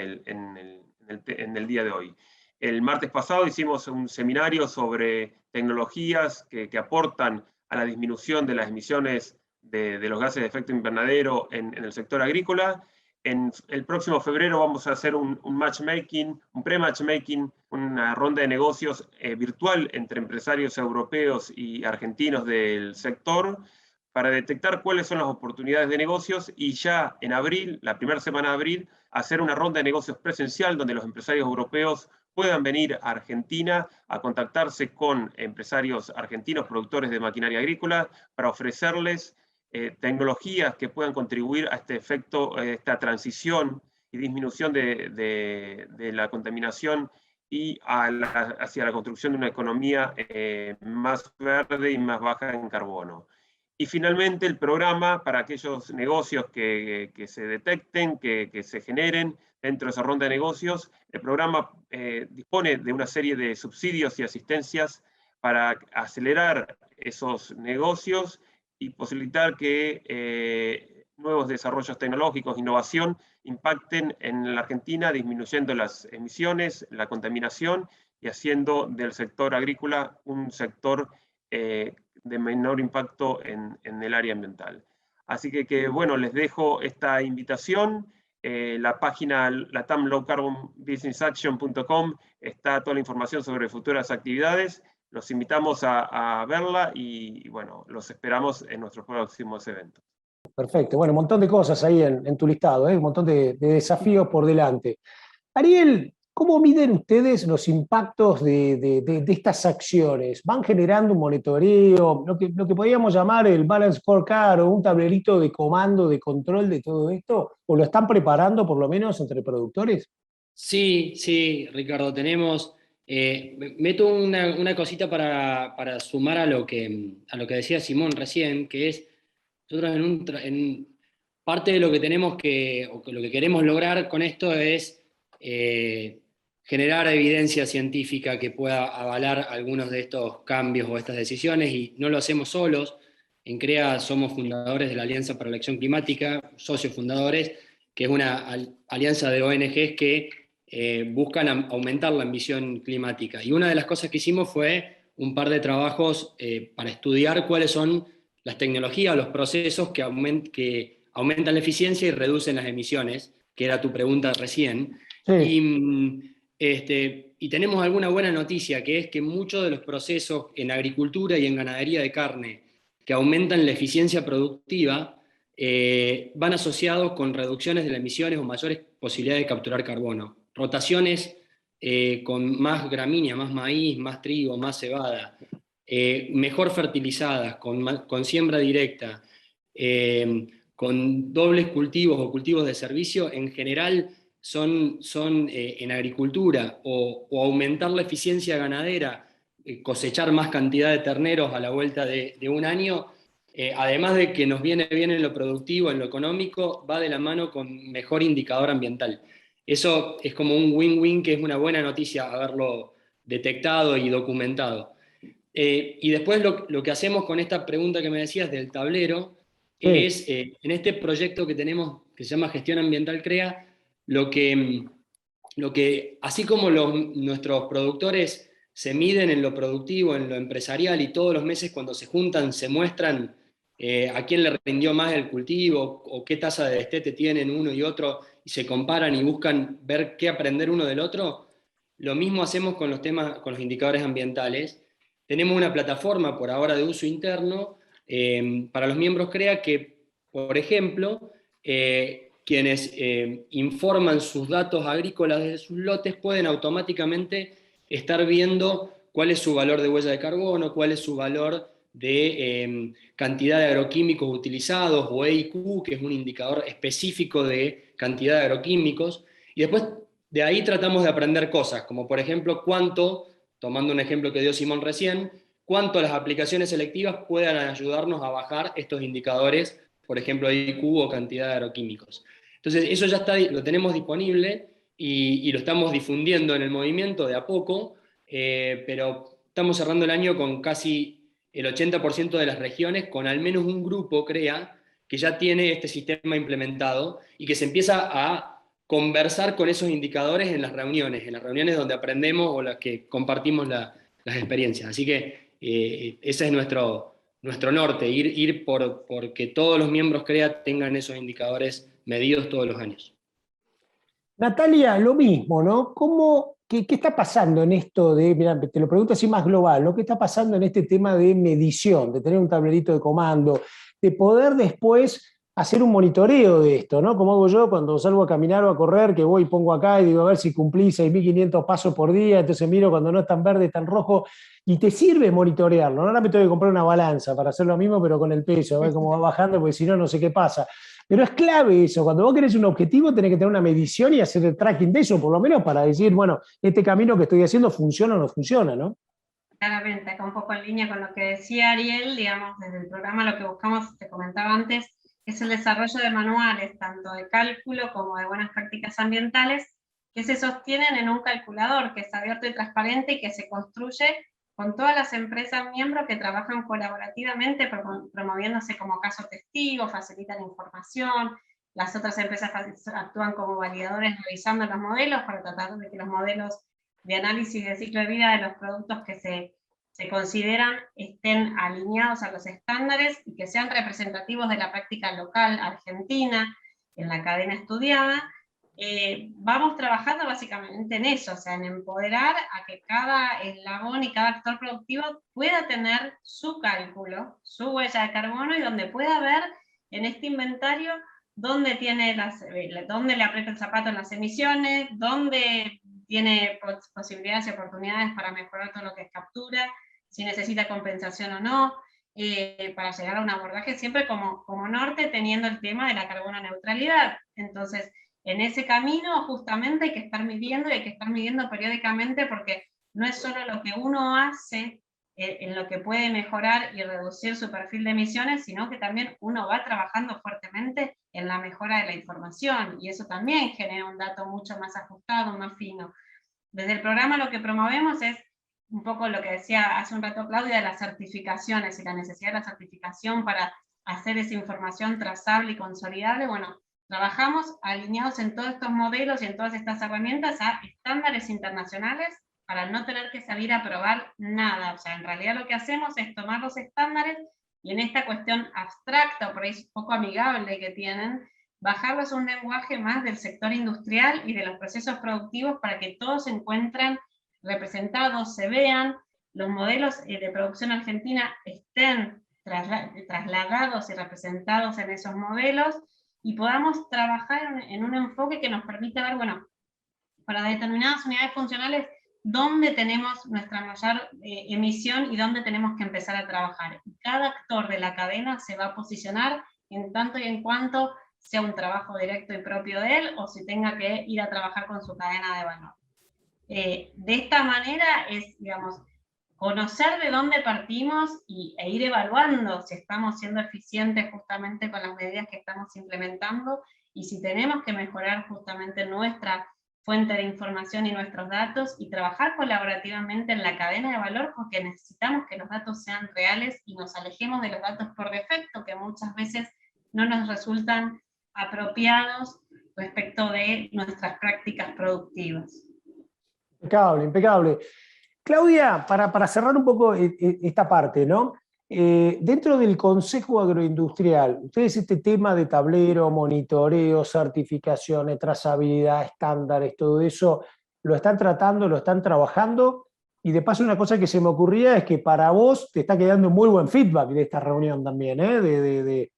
el día de hoy. El martes pasado hicimos un seminario sobre tecnologías que aportan a la disminución de las emisiones de los gases de efecto invernadero en el sector agrícola. En el próximo febrero vamos a hacer un matchmaking, un pre-matchmaking, una ronda de negocios virtual entre empresarios europeos y argentinos del sector para detectar cuáles son las oportunidades de negocios, y ya en abril, la primera semana de abril, hacer una ronda de negocios presencial donde los empresarios europeos puedan venir a Argentina a contactarse con empresarios argentinos, productores de maquinaria agrícola, para ofrecerles tecnologías que puedan contribuir a este efecto, esta transición y disminución de la contaminación y hacia la construcción de una economía más verde y más baja en carbono. Y finalmente el programa para aquellos negocios que se detecten, que se generen dentro de esa ronda de negocios. El programa dispone de una serie de subsidios y asistencias para acelerar esos negocios y posibilitar que nuevos desarrollos tecnológicos, innovación, impacten en la Argentina, disminuyendo las emisiones, la contaminación y haciendo del sector agrícola un sector de menor impacto en el área ambiental. Así que bueno, les dejo esta invitación. La página latamlowcarbonbusinessaction.com está toda la información sobre futuras actividades. Los invitamos a verla y bueno, los esperamos en nuestros próximos eventos. Perfecto. Bueno, un montón de cosas ahí en tu listado, un montón de desafíos por delante. Ariel, ¿cómo miden ustedes los impactos de estas acciones? ¿Van generando un monitoreo, lo que podríamos llamar el balance scorecard, o un tablerito de comando, de control de todo esto? ¿O lo están preparando por lo menos entre productores? Sí, Ricardo, tenemos Meto una cosita para sumar a lo que decía Simón recién, que es, nosotros en parte de lo que tenemos o lo que queremos lograr con esto es generar evidencia científica que pueda avalar algunos de estos cambios o estas decisiones, y no lo hacemos solos. En CREA somos fundadores de la Alianza para la Acción Climática, socios fundadores, que es una alianza de ONGs que buscan aumentar la ambición climática. Y una de las cosas que hicimos fue un par de trabajos para estudiar cuáles son las tecnologías o los procesos que aumentan la eficiencia y reducen las emisiones, que era tu pregunta recién. Sí. Y tenemos alguna buena noticia, que es que muchos de los procesos en agricultura y en ganadería de carne que aumentan la eficiencia productiva van asociados con reducciones de las emisiones o mayores posibilidades de capturar carbono. Rotaciones con más gramínea, más maíz, más trigo, más cebada, mejor fertilizadas, con siembra directa, con dobles cultivos o cultivos de servicio, en general son en agricultura, o aumentar la eficiencia ganadera, cosechar más cantidad de terneros a la vuelta de un año, además de que nos viene bien en lo productivo, en lo económico, va de la mano con mejor indicador ambiental. Eso es como un win-win, que es una buena noticia haberlo detectado y documentado. Y después lo que hacemos con esta pregunta que me decías del tablero, es en este proyecto que tenemos, que se llama Gestión Ambiental CREA, lo que así como nuestros productores se miden en lo productivo, en lo empresarial, y todos los meses cuando se juntan se muestran a quién le rindió más el cultivo, o qué tasa de destete tienen uno y otro, y se comparan y buscan ver qué aprender uno del otro, lo mismo hacemos con los con los indicadores ambientales. Tenemos una plataforma por ahora de uso interno para los miembros CREA que, por ejemplo, quienes informan sus datos agrícolas de sus lotes pueden automáticamente estar viendo cuál es su valor de huella de carbono, cuál es su valor de cantidad de agroquímicos utilizados, o EIQ, que es un indicador específico de cantidad de agroquímicos, y después de ahí tratamos de aprender cosas, como por ejemplo cuánto, tomando un ejemplo que dio Simón recién, cuánto las aplicaciones selectivas puedan ayudarnos a bajar estos indicadores, por ejemplo EIQ o cantidad de agroquímicos. Entonces eso ya lo tenemos disponible y lo estamos difundiendo en el movimiento de a poco, pero estamos cerrando el año con casi el 80% de las regiones con al menos un grupo CREA que ya tiene este sistema implementado y que se empieza a conversar con esos indicadores en las reuniones donde aprendemos o las que compartimos las experiencias. Así que ese es nuestro norte, ir por que todos los miembros CREA tengan esos indicadores medidos todos los años. Natalia, lo mismo, ¿no? ¿Qué está pasando en esto de, mira, te lo pregunto así más global, ¿no? ¿Qué está pasando en este tema de medición, de tener un tablerito de comando, de poder después hacer un monitoreo de esto, ¿no? Como hago yo cuando salgo a caminar o a correr, que voy y pongo acá y digo a ver si cumplí 6.500 pasos por día, entonces miro cuando no es tan verde, tan rojo, y te sirve monitorearlo, ¿no? Ahora me tengo que comprar una balanza para hacer lo mismo, pero con el peso, a ver cómo va bajando, porque si no, no sé qué pasa. Pero es clave eso, cuando vos querés un objetivo tenés que tener una medición y hacer el tracking de eso, por lo menos para decir, bueno, este camino que estoy haciendo funciona o no funciona, ¿no? Claramente, acá un poco en línea con lo que decía Ariel, digamos, desde el programa lo que buscamos, te comentaba antes, es el desarrollo de manuales, tanto de cálculo como de buenas prácticas ambientales, que se sostienen en un calculador que es abierto y transparente y que se construye con todas las empresas miembros que trabajan colaborativamente, promoviéndose como caso testigo, facilitan información, las otras empresas actúan como validadores revisando los modelos para tratar de que los modelos de análisis de ciclo de vida de los productos que se consideran estén alineados a los estándares y que sean representativos de la práctica local argentina en la cadena estudiada. Vamos trabajando básicamente en eso, o sea, en empoderar a que cada eslabón y cada actor productivo pueda tener su cálculo, su huella de carbono, y donde pueda ver en este inventario dónde le aprieta el zapato en las emisiones, dónde tiene posibilidades y oportunidades para mejorar todo lo que es captura, si necesita compensación o no, para llegar a un abordaje siempre como norte, teniendo el tema de la carbono neutralidad. Entonces, en ese camino justamente hay que estar midiendo, y hay que estar midiendo periódicamente, porque no es solo lo que uno hace en lo que puede mejorar y reducir su perfil de emisiones, sino que también uno va trabajando fuertemente en la mejora de la información, y eso también genera un dato mucho más ajustado, más fino. Desde el programa lo que promovemos es un poco lo que decía hace un rato Claudia, de las certificaciones y la necesidad de la certificación para hacer esa información trazable y consolidable. Bueno, trabajamos alineados en todos estos modelos y en todas estas herramientas a estándares internacionales para no tener que salir a probar nada. O sea, en realidad lo que hacemos es tomar los estándares y en esta cuestión abstracta, por ahí poco amigable que tienen, bajarlos a un lenguaje más del sector industrial y de los procesos productivos para que todos se encuentren representados, se vean, los modelos de producción argentina estén trasladados y representados en esos modelos, y podamos trabajar en un enfoque que nos permita ver, bueno, para determinadas unidades funcionales, dónde tenemos nuestra mayor emisión y dónde tenemos que empezar a trabajar. Y cada actor de la cadena se va a posicionar en tanto y en cuanto sea un trabajo directo y propio de él, o si tenga que ir a trabajar con su cadena de valor. De esta manera es, digamos, conocer de dónde partimos e ir evaluando si estamos siendo eficientes justamente con las medidas que estamos implementando, y si tenemos que mejorar justamente nuestra fuente de información y nuestros datos, y trabajar colaborativamente en la cadena de valor, porque necesitamos que los datos sean reales y nos alejemos de los datos por defecto, que muchas veces no nos resultan apropiados respecto de nuestras prácticas productivas. Impecable, impecable. Claudia, para cerrar un poco esta parte, ¿no? Dentro del Consejo Agroindustrial, ustedes este tema de tablero, monitoreo, certificaciones, trazabilidad, estándares, todo eso, ¿lo están tratando, lo están trabajando? Y de paso una cosa que se me ocurría es que para vos te está quedando muy buen feedback de esta reunión también, ¿eh? de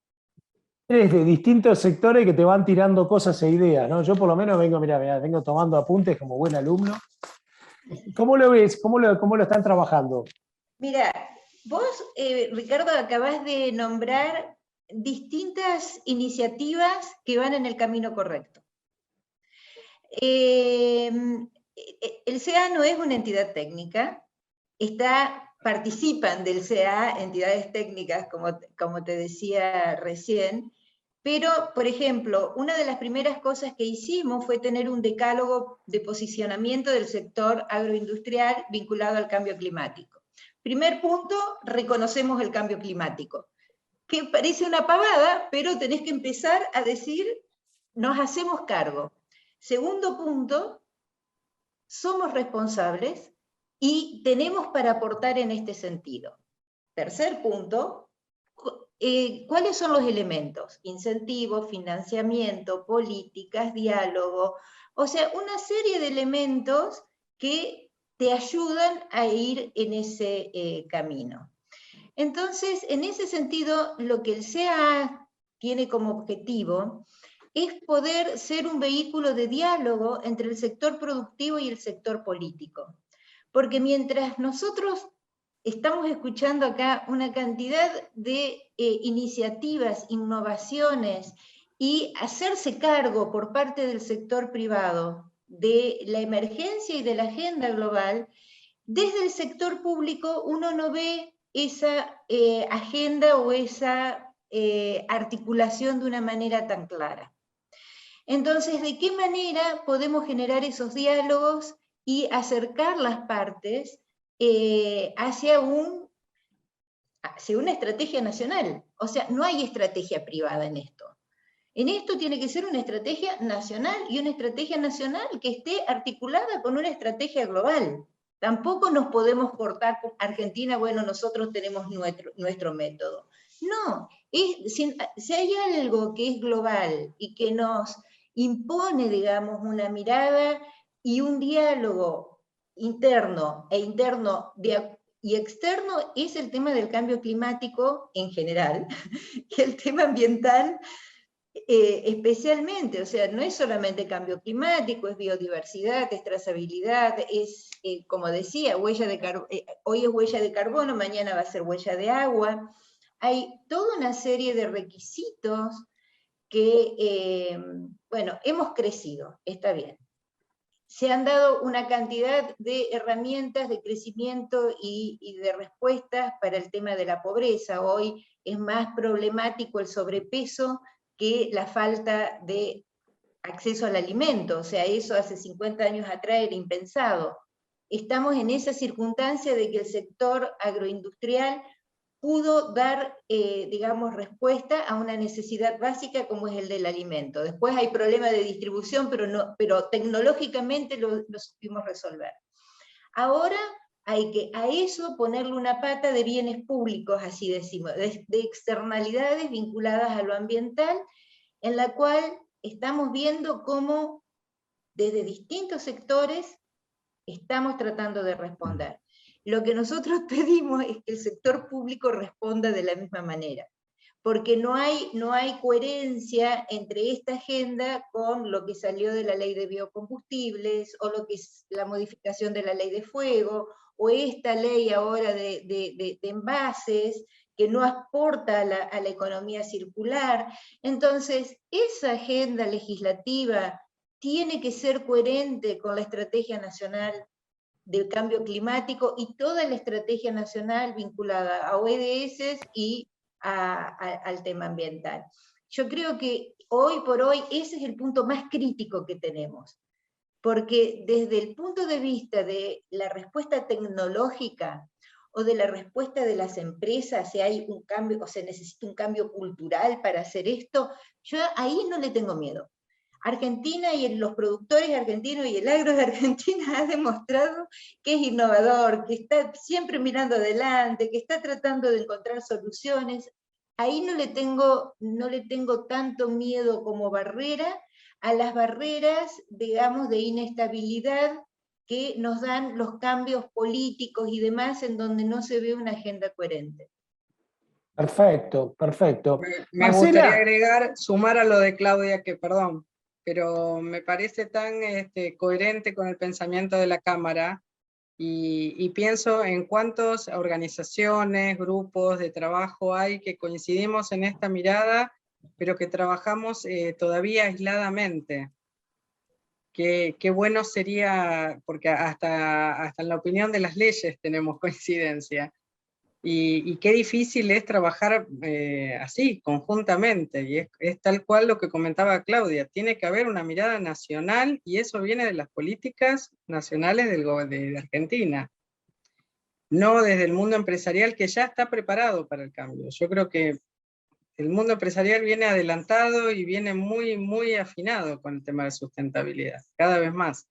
distintos sectores que te van tirando cosas e ideas, ¿no? Yo por lo menos vengo, mira, vengo tomando apuntes como buen alumno. ¿Cómo lo ves? ¿Cómo lo están trabajando? Mira, vos, Ricardo, acabás de nombrar distintas iniciativas que van en el camino correcto. El CA no es una entidad técnica, participan del CA entidades técnicas, como te decía recién, pero, por ejemplo, una de las primeras cosas que hicimos fue tener un decálogo de posicionamiento del sector agroindustrial vinculado al cambio climático. Primer punto, reconocemos el cambio climático, que parece una pavada, pero tenés que empezar a decir, nos hacemos cargo. Segundo punto, somos responsables y tenemos para aportar en este sentido. Tercer punto, ¿cuáles son los elementos? Incentivos, financiamiento, políticas, diálogo, o sea, una serie de elementos que te ayudan a ir en ese camino. Entonces, en ese sentido, lo que el CA tiene como objetivo es poder ser un vehículo de diálogo entre el sector productivo y el sector político. Porque mientras nosotros estamos escuchando acá una cantidad de iniciativas, innovaciones y hacerse cargo por parte del sector privado de la emergencia y de la agenda global, desde el sector público uno no ve esa agenda o esa articulación de una manera tan clara. Entonces, ¿de qué manera podemos generar esos diálogos y acercar las partes hacia una estrategia nacional? O sea, no hay estrategia privada en esto. En esto tiene que ser una estrategia nacional, y una estrategia nacional que esté articulada con una estrategia global. Tampoco nos podemos cortar con Argentina, bueno, nosotros tenemos nuestro método. No, si hay algo que es global y que nos impone, digamos, una mirada y un diálogo interno y externo, es el tema del cambio climático en general, y el tema ambiental especialmente. O sea, no es solamente cambio climático, es biodiversidad, es trazabilidad, es, como decía, hoy es huella de carbono, mañana va a ser huella de agua. Hay toda una serie de requisitos que, bueno, hemos crecido, está bien. se han dado una cantidad de herramientas de crecimiento y de respuestas para el tema de la pobreza. Hoy es más problemático el sobrepeso que la falta de acceso al alimento, o sea, eso hace 50 años atrás era impensado. Estamos en esa circunstancia de que el sector agroindustrial pudo dar, digamos, respuesta a una necesidad básica como es el del alimento. Después hay problemas de distribución, pero tecnológicamente lo supimos resolver. Ahora hay que a eso ponerle una pata de bienes públicos, así decimos, de externalidades vinculadas a lo ambiental, en la cual estamos viendo cómo desde distintos sectores estamos tratando de responder. Lo que nosotros pedimos es que el sector público responda de la misma manera, porque no hay coherencia entre esta agenda con lo que salió de la ley de biocombustibles, o lo que es la modificación de la ley de fuego, o esta ley ahora de envases, que no aporta a la economía circular. Entonces, esa agenda legislativa tiene que ser coherente con la estrategia nacional del cambio climático y toda la estrategia nacional vinculada a ODS y al tema ambiental. Yo creo que hoy por hoy ese es el punto más crítico que tenemos, porque desde el punto de vista de la respuesta tecnológica o de la respuesta de las empresas, si hay un cambio o se necesita un cambio cultural para hacer esto, yo ahí no le tengo miedo. Argentina y los productores argentinos y el agro de Argentina ha demostrado que es innovador, que está siempre mirando adelante, que está tratando de encontrar soluciones. Ahí no le tengo tanto miedo como barrera a las barreras, digamos, de inestabilidad que nos dan los cambios políticos y demás, en donde no se ve una agenda coherente. Perfecto, perfecto. Me gustaría agregar, sumar a lo de Claudia, que perdón, pero me parece tan coherente con el pensamiento de la Cámara, y pienso en cuántas organizaciones, grupos de trabajo hay que coincidimos en esta mirada, pero que trabajamos todavía aisladamente. Qué bueno sería, porque hasta en la opinión de las leyes tenemos coincidencia. Y qué difícil es trabajar así, conjuntamente, y es tal cual lo que comentaba Claudia, tiene que haber una mirada nacional, y eso viene de las políticas nacionales de Argentina, no desde el mundo empresarial, que ya está preparado para el cambio. Yo creo que el mundo empresarial viene adelantado y viene muy, muy afinado con el tema de sustentabilidad, cada vez más.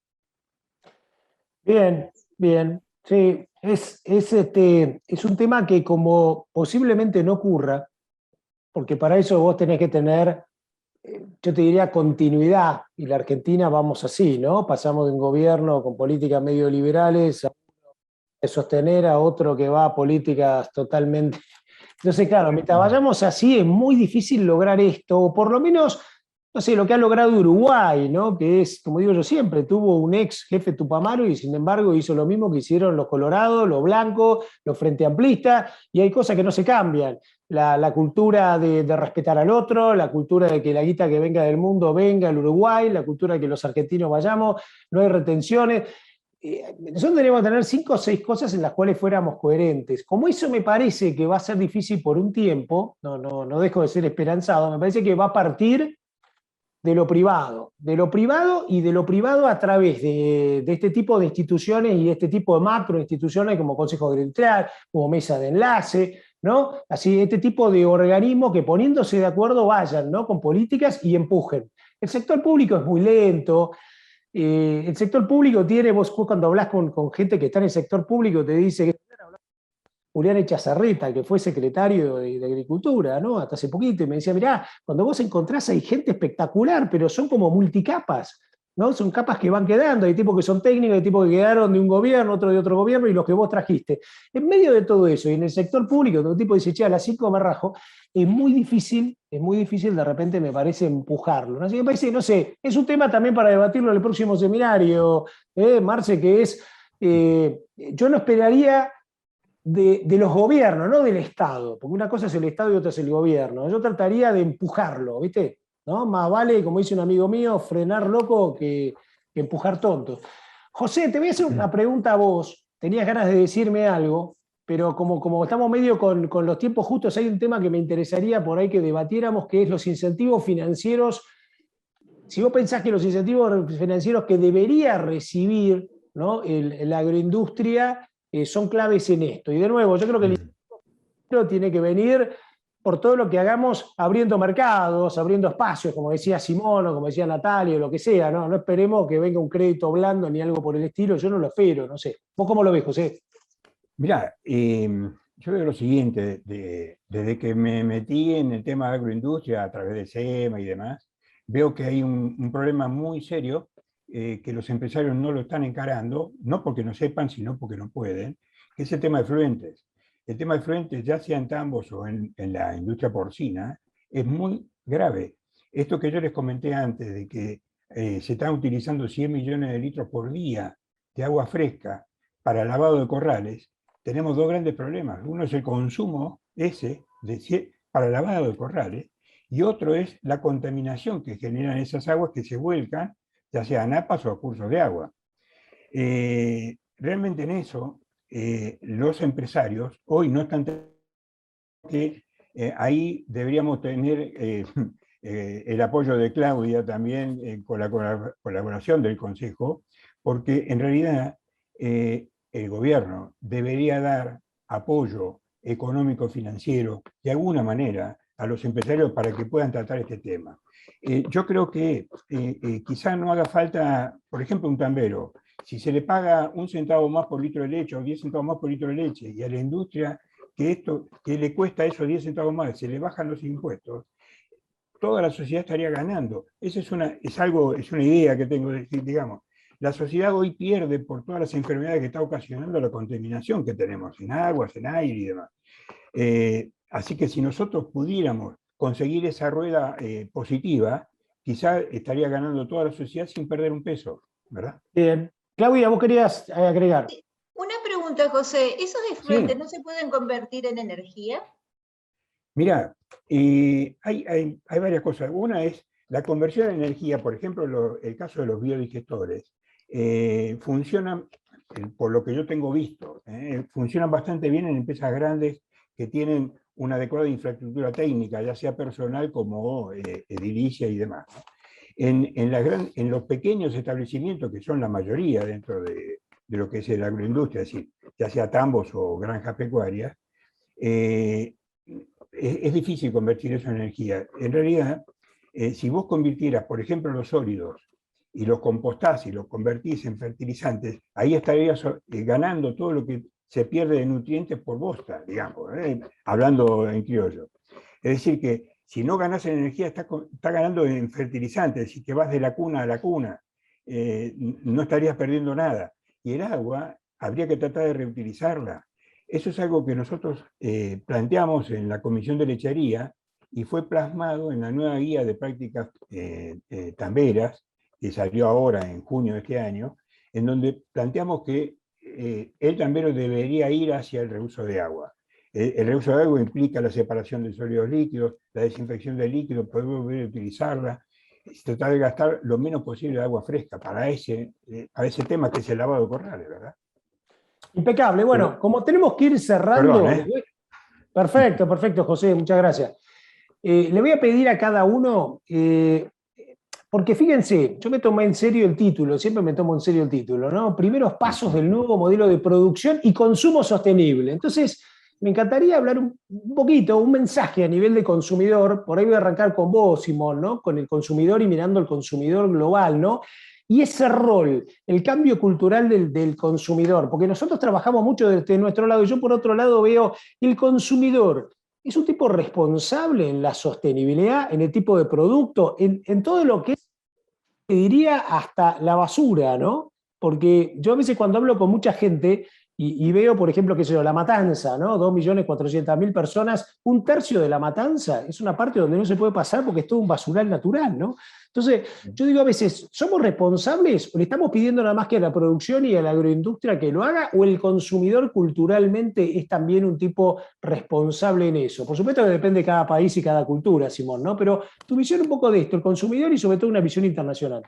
Bien, bien. Sí, es un tema que como posiblemente no ocurra, porque para eso vos tenés que tener, yo te diría, continuidad, y la Argentina vamos así, ¿no? Pasamos de un gobierno con políticas medio liberales a sostener a otro que va a políticas totalmente... Entonces, claro, mientras vayamos así es muy difícil lograr esto, o por lo menos... No sé, lo que ha logrado Uruguay, ¿no? Que es, como digo yo siempre, tuvo un ex jefe tupamaro y sin embargo hizo lo mismo que hicieron los colorados, los blancos, los frente amplistas, y hay cosas que no se cambian. La cultura de respetar al otro, la cultura de que la guita que venga del mundo venga al Uruguay, la cultura de que los argentinos vayamos, no hay retenciones. Nosotros tenemos que tener 5 o 6 cosas en las cuales fuéramos coherentes. Como eso me parece que va a ser difícil por un tiempo, no dejo de ser esperanzado, me parece que va a partir de lo privado y de lo privado a través de este tipo de instituciones y este tipo de macroinstituciones como Consejo Agroindustrial, como Mesa de Enlace, ¿no? Así, este tipo de organismos que poniéndose de acuerdo vayan, ¿no? Con políticas y empujen. El sector público es muy lento, el sector público tiene, vos cuando hablas con gente que está en el sector público te dice que Julián Echazarreta, que fue secretario de Agricultura, ¿no? Hasta hace poquito, y me decía, mirá, cuando vos encontrás hay gente espectacular, pero son como multicapas, ¿no? Son capas que van quedando, hay tipos que son técnicos, hay tipos que quedaron de un gobierno, otro de otro gobierno, y los que vos trajiste. En medio de todo eso, y en el sector público, donde un tipo dice, che, a las 5 me rajo, es muy difícil de repente, me parece, empujarlo, ¿no? Así que me parece, no sé, es un tema también para debatirlo en el próximo seminario, Marce, que es, yo no esperaría de los gobiernos, no del Estado, porque una cosa es el Estado y otra es el gobierno. Yo trataría de empujarlo, ¿viste? ¿No? Más vale, como dice un amigo mío, frenar loco que empujar tontos. José, te voy a hacer una pregunta a vos. Tenías ganas de decirme algo, pero como estamos medio con los tiempos justos, hay un tema que me interesaría por ahí que debatiéramos, que es los incentivos financieros. Si vos pensás que los incentivos financieros que debería recibir, ¿no?, la agroindustria son claves en esto. Y de nuevo, yo creo que el incentivo tiene que venir por todo lo que hagamos abriendo mercados, abriendo espacios, como decía Simón o como decía Natalia, o lo que sea, ¿no? No esperemos que venga un crédito blando ni algo por el estilo, yo no lo espero, no sé. ¿Vos cómo lo ves, José? Mirá, yo veo lo siguiente, desde que me metí en el tema de agroindustria a través de SEMA y demás, veo que hay un problema muy serio que los empresarios no lo están encarando, no porque no sepan, sino porque no pueden, que es el tema de fluentes. El tema de fluentes, ya sea en tambos o en la industria porcina, es muy grave. Esto que yo les comenté antes, de que se están utilizando 100 millones de litros por día de agua fresca para lavado de corrales, tenemos dos grandes problemas. Uno es el consumo para lavado de corrales, y otro es la contaminación que generan esas aguas que se vuelcan, ya sea a napas o a cursos de agua. Realmente en eso, los empresarios hoy no están que ahí deberíamos tener el apoyo de Claudia también con la colaboración del Consejo, porque en realidad el gobierno debería dar apoyo económico financiero de alguna manera a los empresarios para que puedan tratar este tema. Yo creo que quizá no haga falta, por ejemplo, un tambero. Si se le paga 1 centavo más por litro de leche o 10 centavos más por litro de leche, y a la industria que le cuesta esos 10 centavos más, se le bajan los impuestos, toda la sociedad estaría ganando. Esa es una idea que tengo, digamos. La sociedad hoy pierde por todas las enfermedades que está ocasionando la contaminación que tenemos en aguas, en aire y demás. Así que si nosotros pudiéramos conseguir esa rueda positiva, quizá estaría ganando toda la sociedad sin perder un peso, ¿verdad? Bien. Claudia, vos querías agregar. Una pregunta, José. ¿Esos efluentes Sí. no se pueden convertir en energía? Mirá, hay varias cosas. Una es la conversión de energía, por ejemplo, el caso de los biodigestores, funcionan, por lo que yo tengo visto, funcionan bastante bien en empresas grandes que tienen una adecuada infraestructura técnica, ya sea personal como edilicia y demás. En los pequeños establecimientos, que son la mayoría dentro de lo que es la agroindustria, es decir, ya sea tambos o granjas pecuarias, es difícil convertir eso en energía. En realidad, si vos convirtieras, por ejemplo, los sólidos y los compostás y los convertís en fertilizantes, ahí estarías ganando todo lo que se pierde de nutrientes por bosta, digamos, hablando en criollo. Es decir, que si no ganás en energía, está ganando en fertilizantes, es decir, que vas de la cuna a la cuna, no estarías perdiendo nada. Y el agua, habría que tratar de reutilizarla. Eso es algo que nosotros planteamos en la Comisión de Lechería y fue plasmado en la nueva guía de prácticas tamberas, que salió ahora en junio de este año, en donde planteamos que el tambero debería ir hacia el reuso de agua. El reuso de agua implica la separación de sólidos líquidos, la desinfección de líquidos, poder volver a utilizarla, tratar de gastar lo menos posible de agua fresca para ese tema que es el lavado de corrales, ¿verdad? Impecable. Bueno, como tenemos que ir cerrando. Perdón, Perfecto, perfecto, José, muchas gracias. Le voy a pedir a cada uno, porque fíjense, yo me tomé en serio el título, siempre me tomo en serio el título, ¿no? Primeros pasos del nuevo modelo de producción y consumo sostenible. Entonces, me encantaría hablar un poquito, un mensaje a nivel de consumidor. Por ahí voy a arrancar con vos, Simón, ¿no? Con el consumidor y mirando al consumidor global, ¿no? Y ese rol, el cambio cultural del consumidor, porque nosotros trabajamos mucho desde nuestro lado, y yo por otro lado veo el consumidor es un tipo responsable en la sostenibilidad, en el tipo de producto, en todo lo que es, diría, hasta la basura, ¿no? Porque yo a veces cuando hablo con mucha gente y veo, por ejemplo, qué sé yo, La Matanza, ¿no? 2.400.000 personas, un tercio de La Matanza es una parte donde no se puede pasar porque es todo un basural natural, ¿no? Entonces, yo digo a veces, ¿somos responsables o le estamos pidiendo nada más que a la producción y a la agroindustria que lo haga, o el consumidor culturalmente es también un tipo responsable en eso? Por supuesto que depende de cada país y cada cultura, Simón, ¿no? Pero tu visión un poco de esto, el consumidor y sobre todo una visión internacional.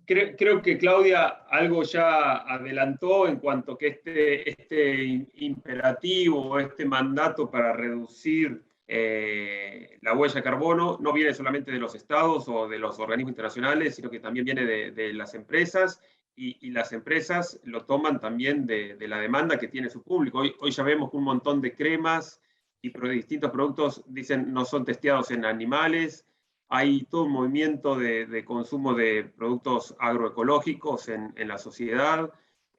creo que Claudia algo ya adelantó en cuanto que este imperativo, este mandato para reducir la huella de carbono no viene solamente de los estados o de los organismos internacionales, sino que también viene de las empresas, y las empresas lo toman también de la demanda que tiene su público. Hoy ya vemos que un montón de cremas y distintos productos dicen no son testeados en animales. Hay todo un movimiento de consumo de productos agroecológicos en la sociedad.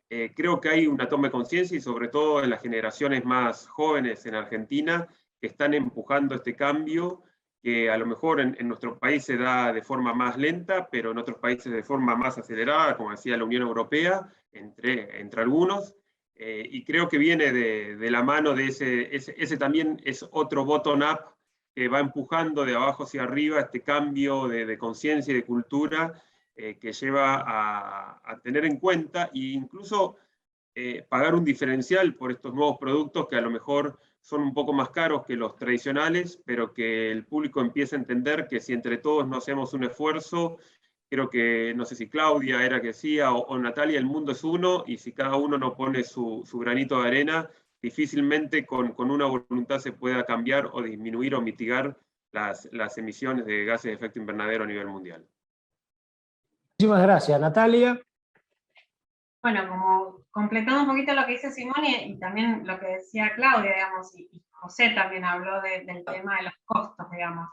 Creo que hay una toma de conciencia, y sobre todo en las generaciones más jóvenes en Argentina, que están empujando este cambio, que a lo mejor en nuestro país se da de forma más lenta, pero en otros países de forma más acelerada, como decía la Unión Europea, entre algunos. Y creo que viene de la mano de ese también es otro bottom-up que va empujando de abajo hacia arriba este cambio de conciencia y de cultura, que lleva a tener en cuenta e incluso pagar un diferencial por estos nuevos productos que a lo mejor son un poco más caros que los tradicionales, pero que el público empieza a entender que si entre todos no hacemos un esfuerzo, creo que, no sé si Claudia era que decía, o Natalia, el mundo es uno, y si cada uno no pone su granito de arena, difícilmente con una voluntad se pueda cambiar o disminuir o mitigar las emisiones de gases de efecto invernadero a nivel mundial. Muchísimas gracias, Natalia. Bueno, como completando un poquito lo que dice Simón y también lo que decía Claudia, digamos, y José también habló del tema de los costos, digamos.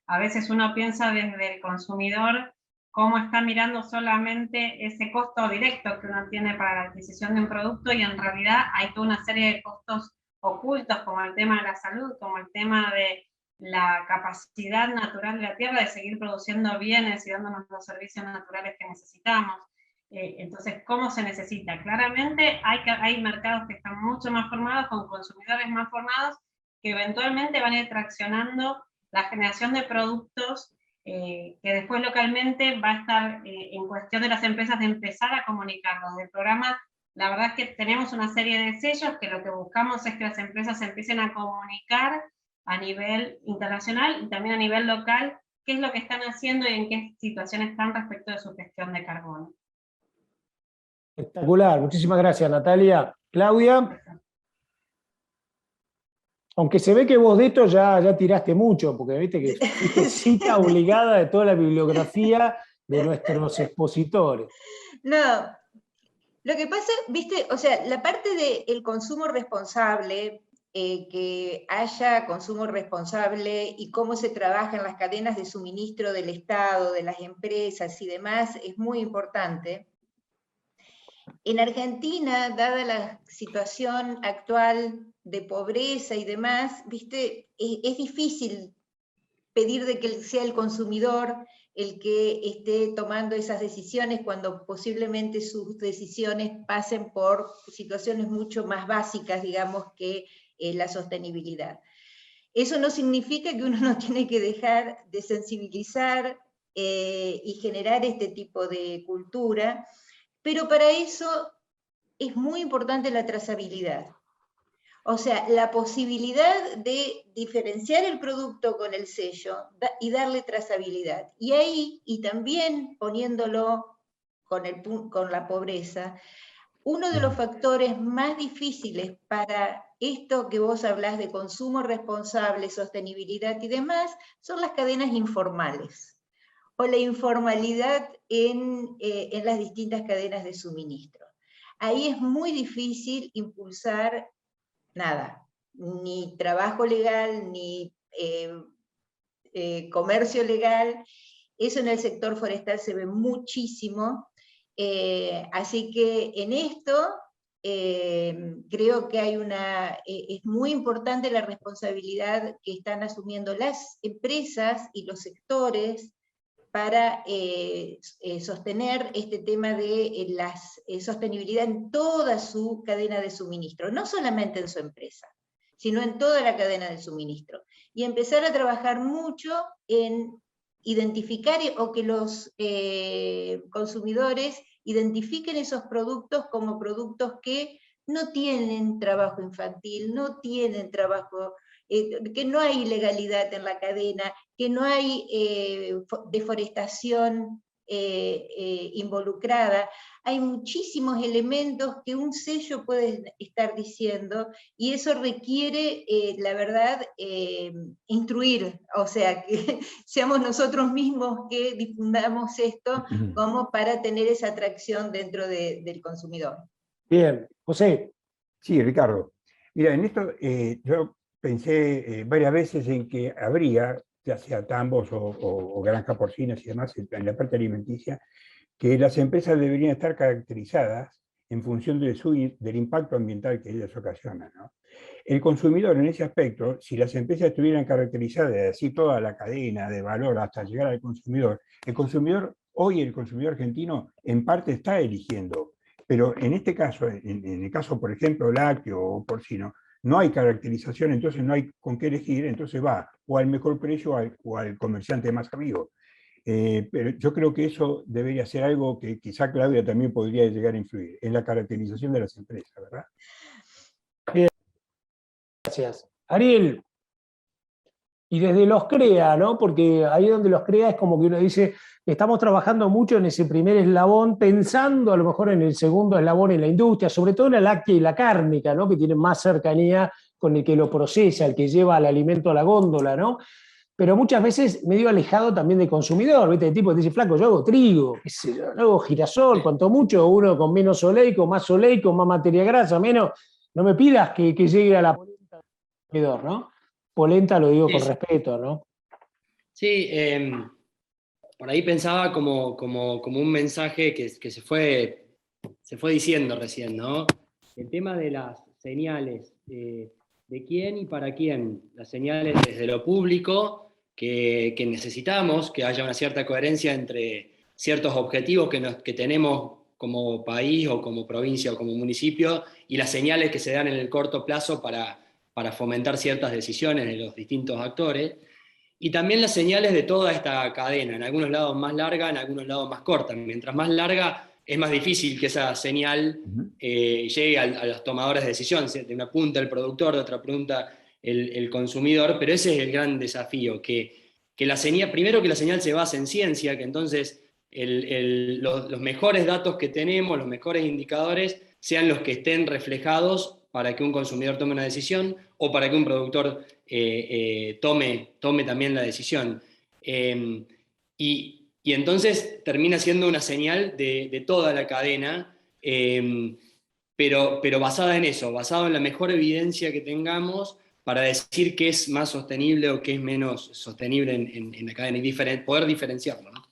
A veces uno piensa desde el consumidor cómo está mirando solamente ese costo directo que uno tiene para la adquisición de un producto, y en realidad hay toda una serie de costos ocultos, como el tema de la salud, como el tema de la capacidad natural de la tierra de seguir produciendo bienes y dándonos los servicios naturales que necesitamos. Entonces, ¿cómo se necesita? Claramente hay mercados que están mucho más formados, con consumidores más formados, que eventualmente van a ir traccionando la generación de productos que después localmente va a estar en cuestión de las empresas de empezar a comunicarlos. Del programa, la verdad es que tenemos una serie de sellos que lo que buscamos es que las empresas empiecen a comunicar a nivel internacional y también a nivel local qué es lo que están haciendo y en qué situación están respecto de su gestión de carbono. Espectacular, muchísimas gracias, Natalia. Claudia, aunque se ve que vos de esto ya tiraste mucho, porque viste que fuiste cita obligada de toda la bibliografía de nuestros expositores. No, lo que pasa, viste, o sea, la parte del consumo responsable, que haya consumo responsable y cómo se trabaja en las cadenas de suministro del Estado, de las empresas y demás, es muy importante. En Argentina, dada la situación actual de pobreza y demás, viste, es difícil pedir de que sea el consumidor el que esté tomando esas decisiones cuando posiblemente sus decisiones pasen por situaciones mucho más básicas, digamos, que la sostenibilidad. Eso no significa que uno no tiene que dejar de sensibilizar y generar este tipo de cultura, pero para eso es muy importante la trazabilidad. O sea, la posibilidad de diferenciar el producto con el sello y darle trazabilidad. Y ahí, y también poniéndolo con la pobreza, uno de los factores más difíciles para esto que vos hablás de consumo responsable, sostenibilidad y demás, son las cadenas informales, o la informalidad en las distintas cadenas de suministro. Ahí es muy difícil impulsar nada, ni trabajo legal, ni comercio legal. Eso en el sector forestal se ve muchísimo. Así que en esto creo que hay es muy importante la responsabilidad que están asumiendo las empresas y los sectores para sostener este tema de la sostenibilidad en toda su cadena de suministro, no solamente en su empresa, sino en toda la cadena de suministro. Y empezar a trabajar mucho en identificar o que los consumidores identifiquen esos productos como productos que no tienen trabajo infantil, no tienen trabajo, que no hay ilegalidad en la cadena, que no hay deforestación involucrada. Hay muchísimos elementos que un sello puede estar diciendo, y eso requiere, la verdad, instruir, o sea, que seamos nosotros mismos que difundamos esto como para tener esa atracción dentro del consumidor. Bien, José. Sí, Ricardo. Mira, en esto yo pensé varias veces en que habría, ya sea tambos o granjas porcinas y demás, en la parte alimenticia, que las empresas deberían estar caracterizadas en función del impacto ambiental que ellas ocasionan, ¿no? El consumidor en ese aspecto, si las empresas estuvieran caracterizadas, así toda la cadena de valor hasta llegar al consumidor, hoy el consumidor argentino en parte está eligiendo, pero en este caso, en el caso por ejemplo lácteo o porcino, no hay caracterización, entonces no hay con qué elegir, entonces va o al mejor precio o al comerciante más amigo. Pero yo creo que eso debería ser algo que quizá Claudia también podría llegar a influir en la caracterización de las empresas, ¿verdad? Bien, gracias. Ariel, y desde los CREA, ¿no? Porque ahí donde los CREA es como que uno dice, estamos trabajando mucho en ese primer eslabón, pensando a lo mejor en el segundo eslabón en la industria, sobre todo en la láctea y la cárnica, ¿no? Que tienen más cercanía con el que lo procesa, el que lleva el alimento a la góndola, ¿no? Pero muchas veces medio alejado también del consumidor, ¿viste? El tipo que dice, flaco, yo hago trigo, qué sé yo hago girasol, cuanto mucho, uno con menos oleico, más materia grasa, menos, no me pidas que llegue a la polenta del consumidor, ¿no? Polenta lo digo con respeto, ¿no? Sí, por ahí pensaba como un mensaje que se fue diciendo recién, ¿no? El tema de las señales, de quién y para quién, las señales desde lo público, que necesitamos que haya una cierta coherencia entre ciertos objetivos que tenemos como país o como provincia o como municipio y las señales que se dan en el corto plazo para fomentar ciertas decisiones de los distintos actores, y también las señales de toda esta cadena, en algunos lados más larga, en algunos lados más corta. Mientras más larga, es más difícil que esa señal llegue a los tomadores de decisión, de una punta el productor, de otra punta el consumidor, pero ese es el gran desafío, que la señal, primero que la señal se base en ciencia, que entonces los mejores datos que tenemos, los mejores indicadores, sean los que estén reflejados para que un consumidor tome una decisión o para que un productor tome también la decisión. Y entonces termina siendo una señal de toda la cadena, pero basada en eso, basado en la mejor evidencia que tengamos para decir qué es más sostenible o qué es menos sostenible en la cadena y poder diferenciarlo, ¿no?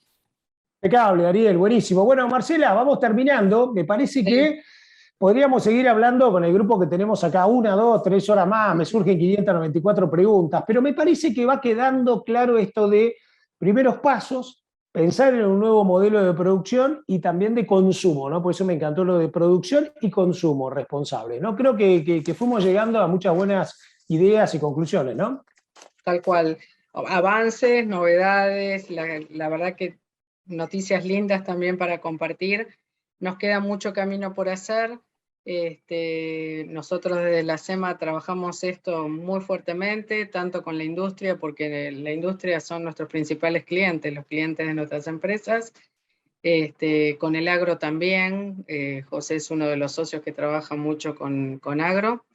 Impecable, Ariel, buenísimo. Bueno, Marcela, vamos terminando. Me parece que podríamos seguir hablando con el grupo que tenemos acá 1, 2, 3 horas más, me surgen 594 preguntas, pero me parece que va quedando claro esto de primeros pasos, pensar en un nuevo modelo de producción y también de consumo, ¿no? Por eso me encantó lo de producción y consumo responsable, ¿no? Creo que fuimos llegando a muchas buenas ideas y conclusiones, ¿no? Tal cual. Avances, novedades, la verdad que noticias lindas también para compartir. Nos queda mucho camino por hacer. Nosotros desde la SEMA trabajamos esto muy fuertemente, tanto con la industria, porque la industria son nuestros principales clientes, los clientes de nuestras empresas, con el agro también. José es uno de los socios que trabaja mucho con agro.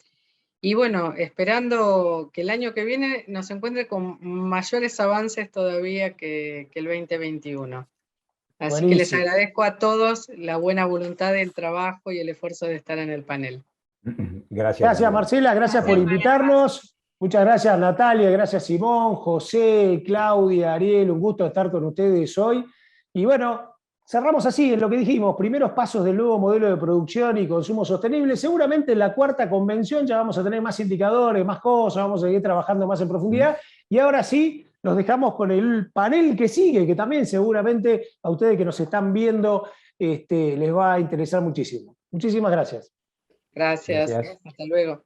Y bueno, esperando que el año que viene nos encuentre con mayores avances todavía que el 2021. Así Buenísimo. que les agradezco a todos la buena voluntad del trabajo y el esfuerzo de estar en el panel. Gracias. Gracias, Marcela, gracias por invitarnos. Muchas gracias, Natalia, gracias, Simón, José, Claudia, Ariel, un gusto estar con ustedes hoy. Y bueno, cerramos así en lo que dijimos, primeros pasos del nuevo modelo de producción y consumo sostenible. Seguramente en la 4ª convención ya vamos a tener más indicadores, más cosas, vamos a seguir trabajando más en profundidad. Y ahora sí, los dejamos con el panel que sigue, que también seguramente a ustedes que nos están viendo les va a interesar muchísimo. Muchísimas gracias. Gracias. Hasta luego.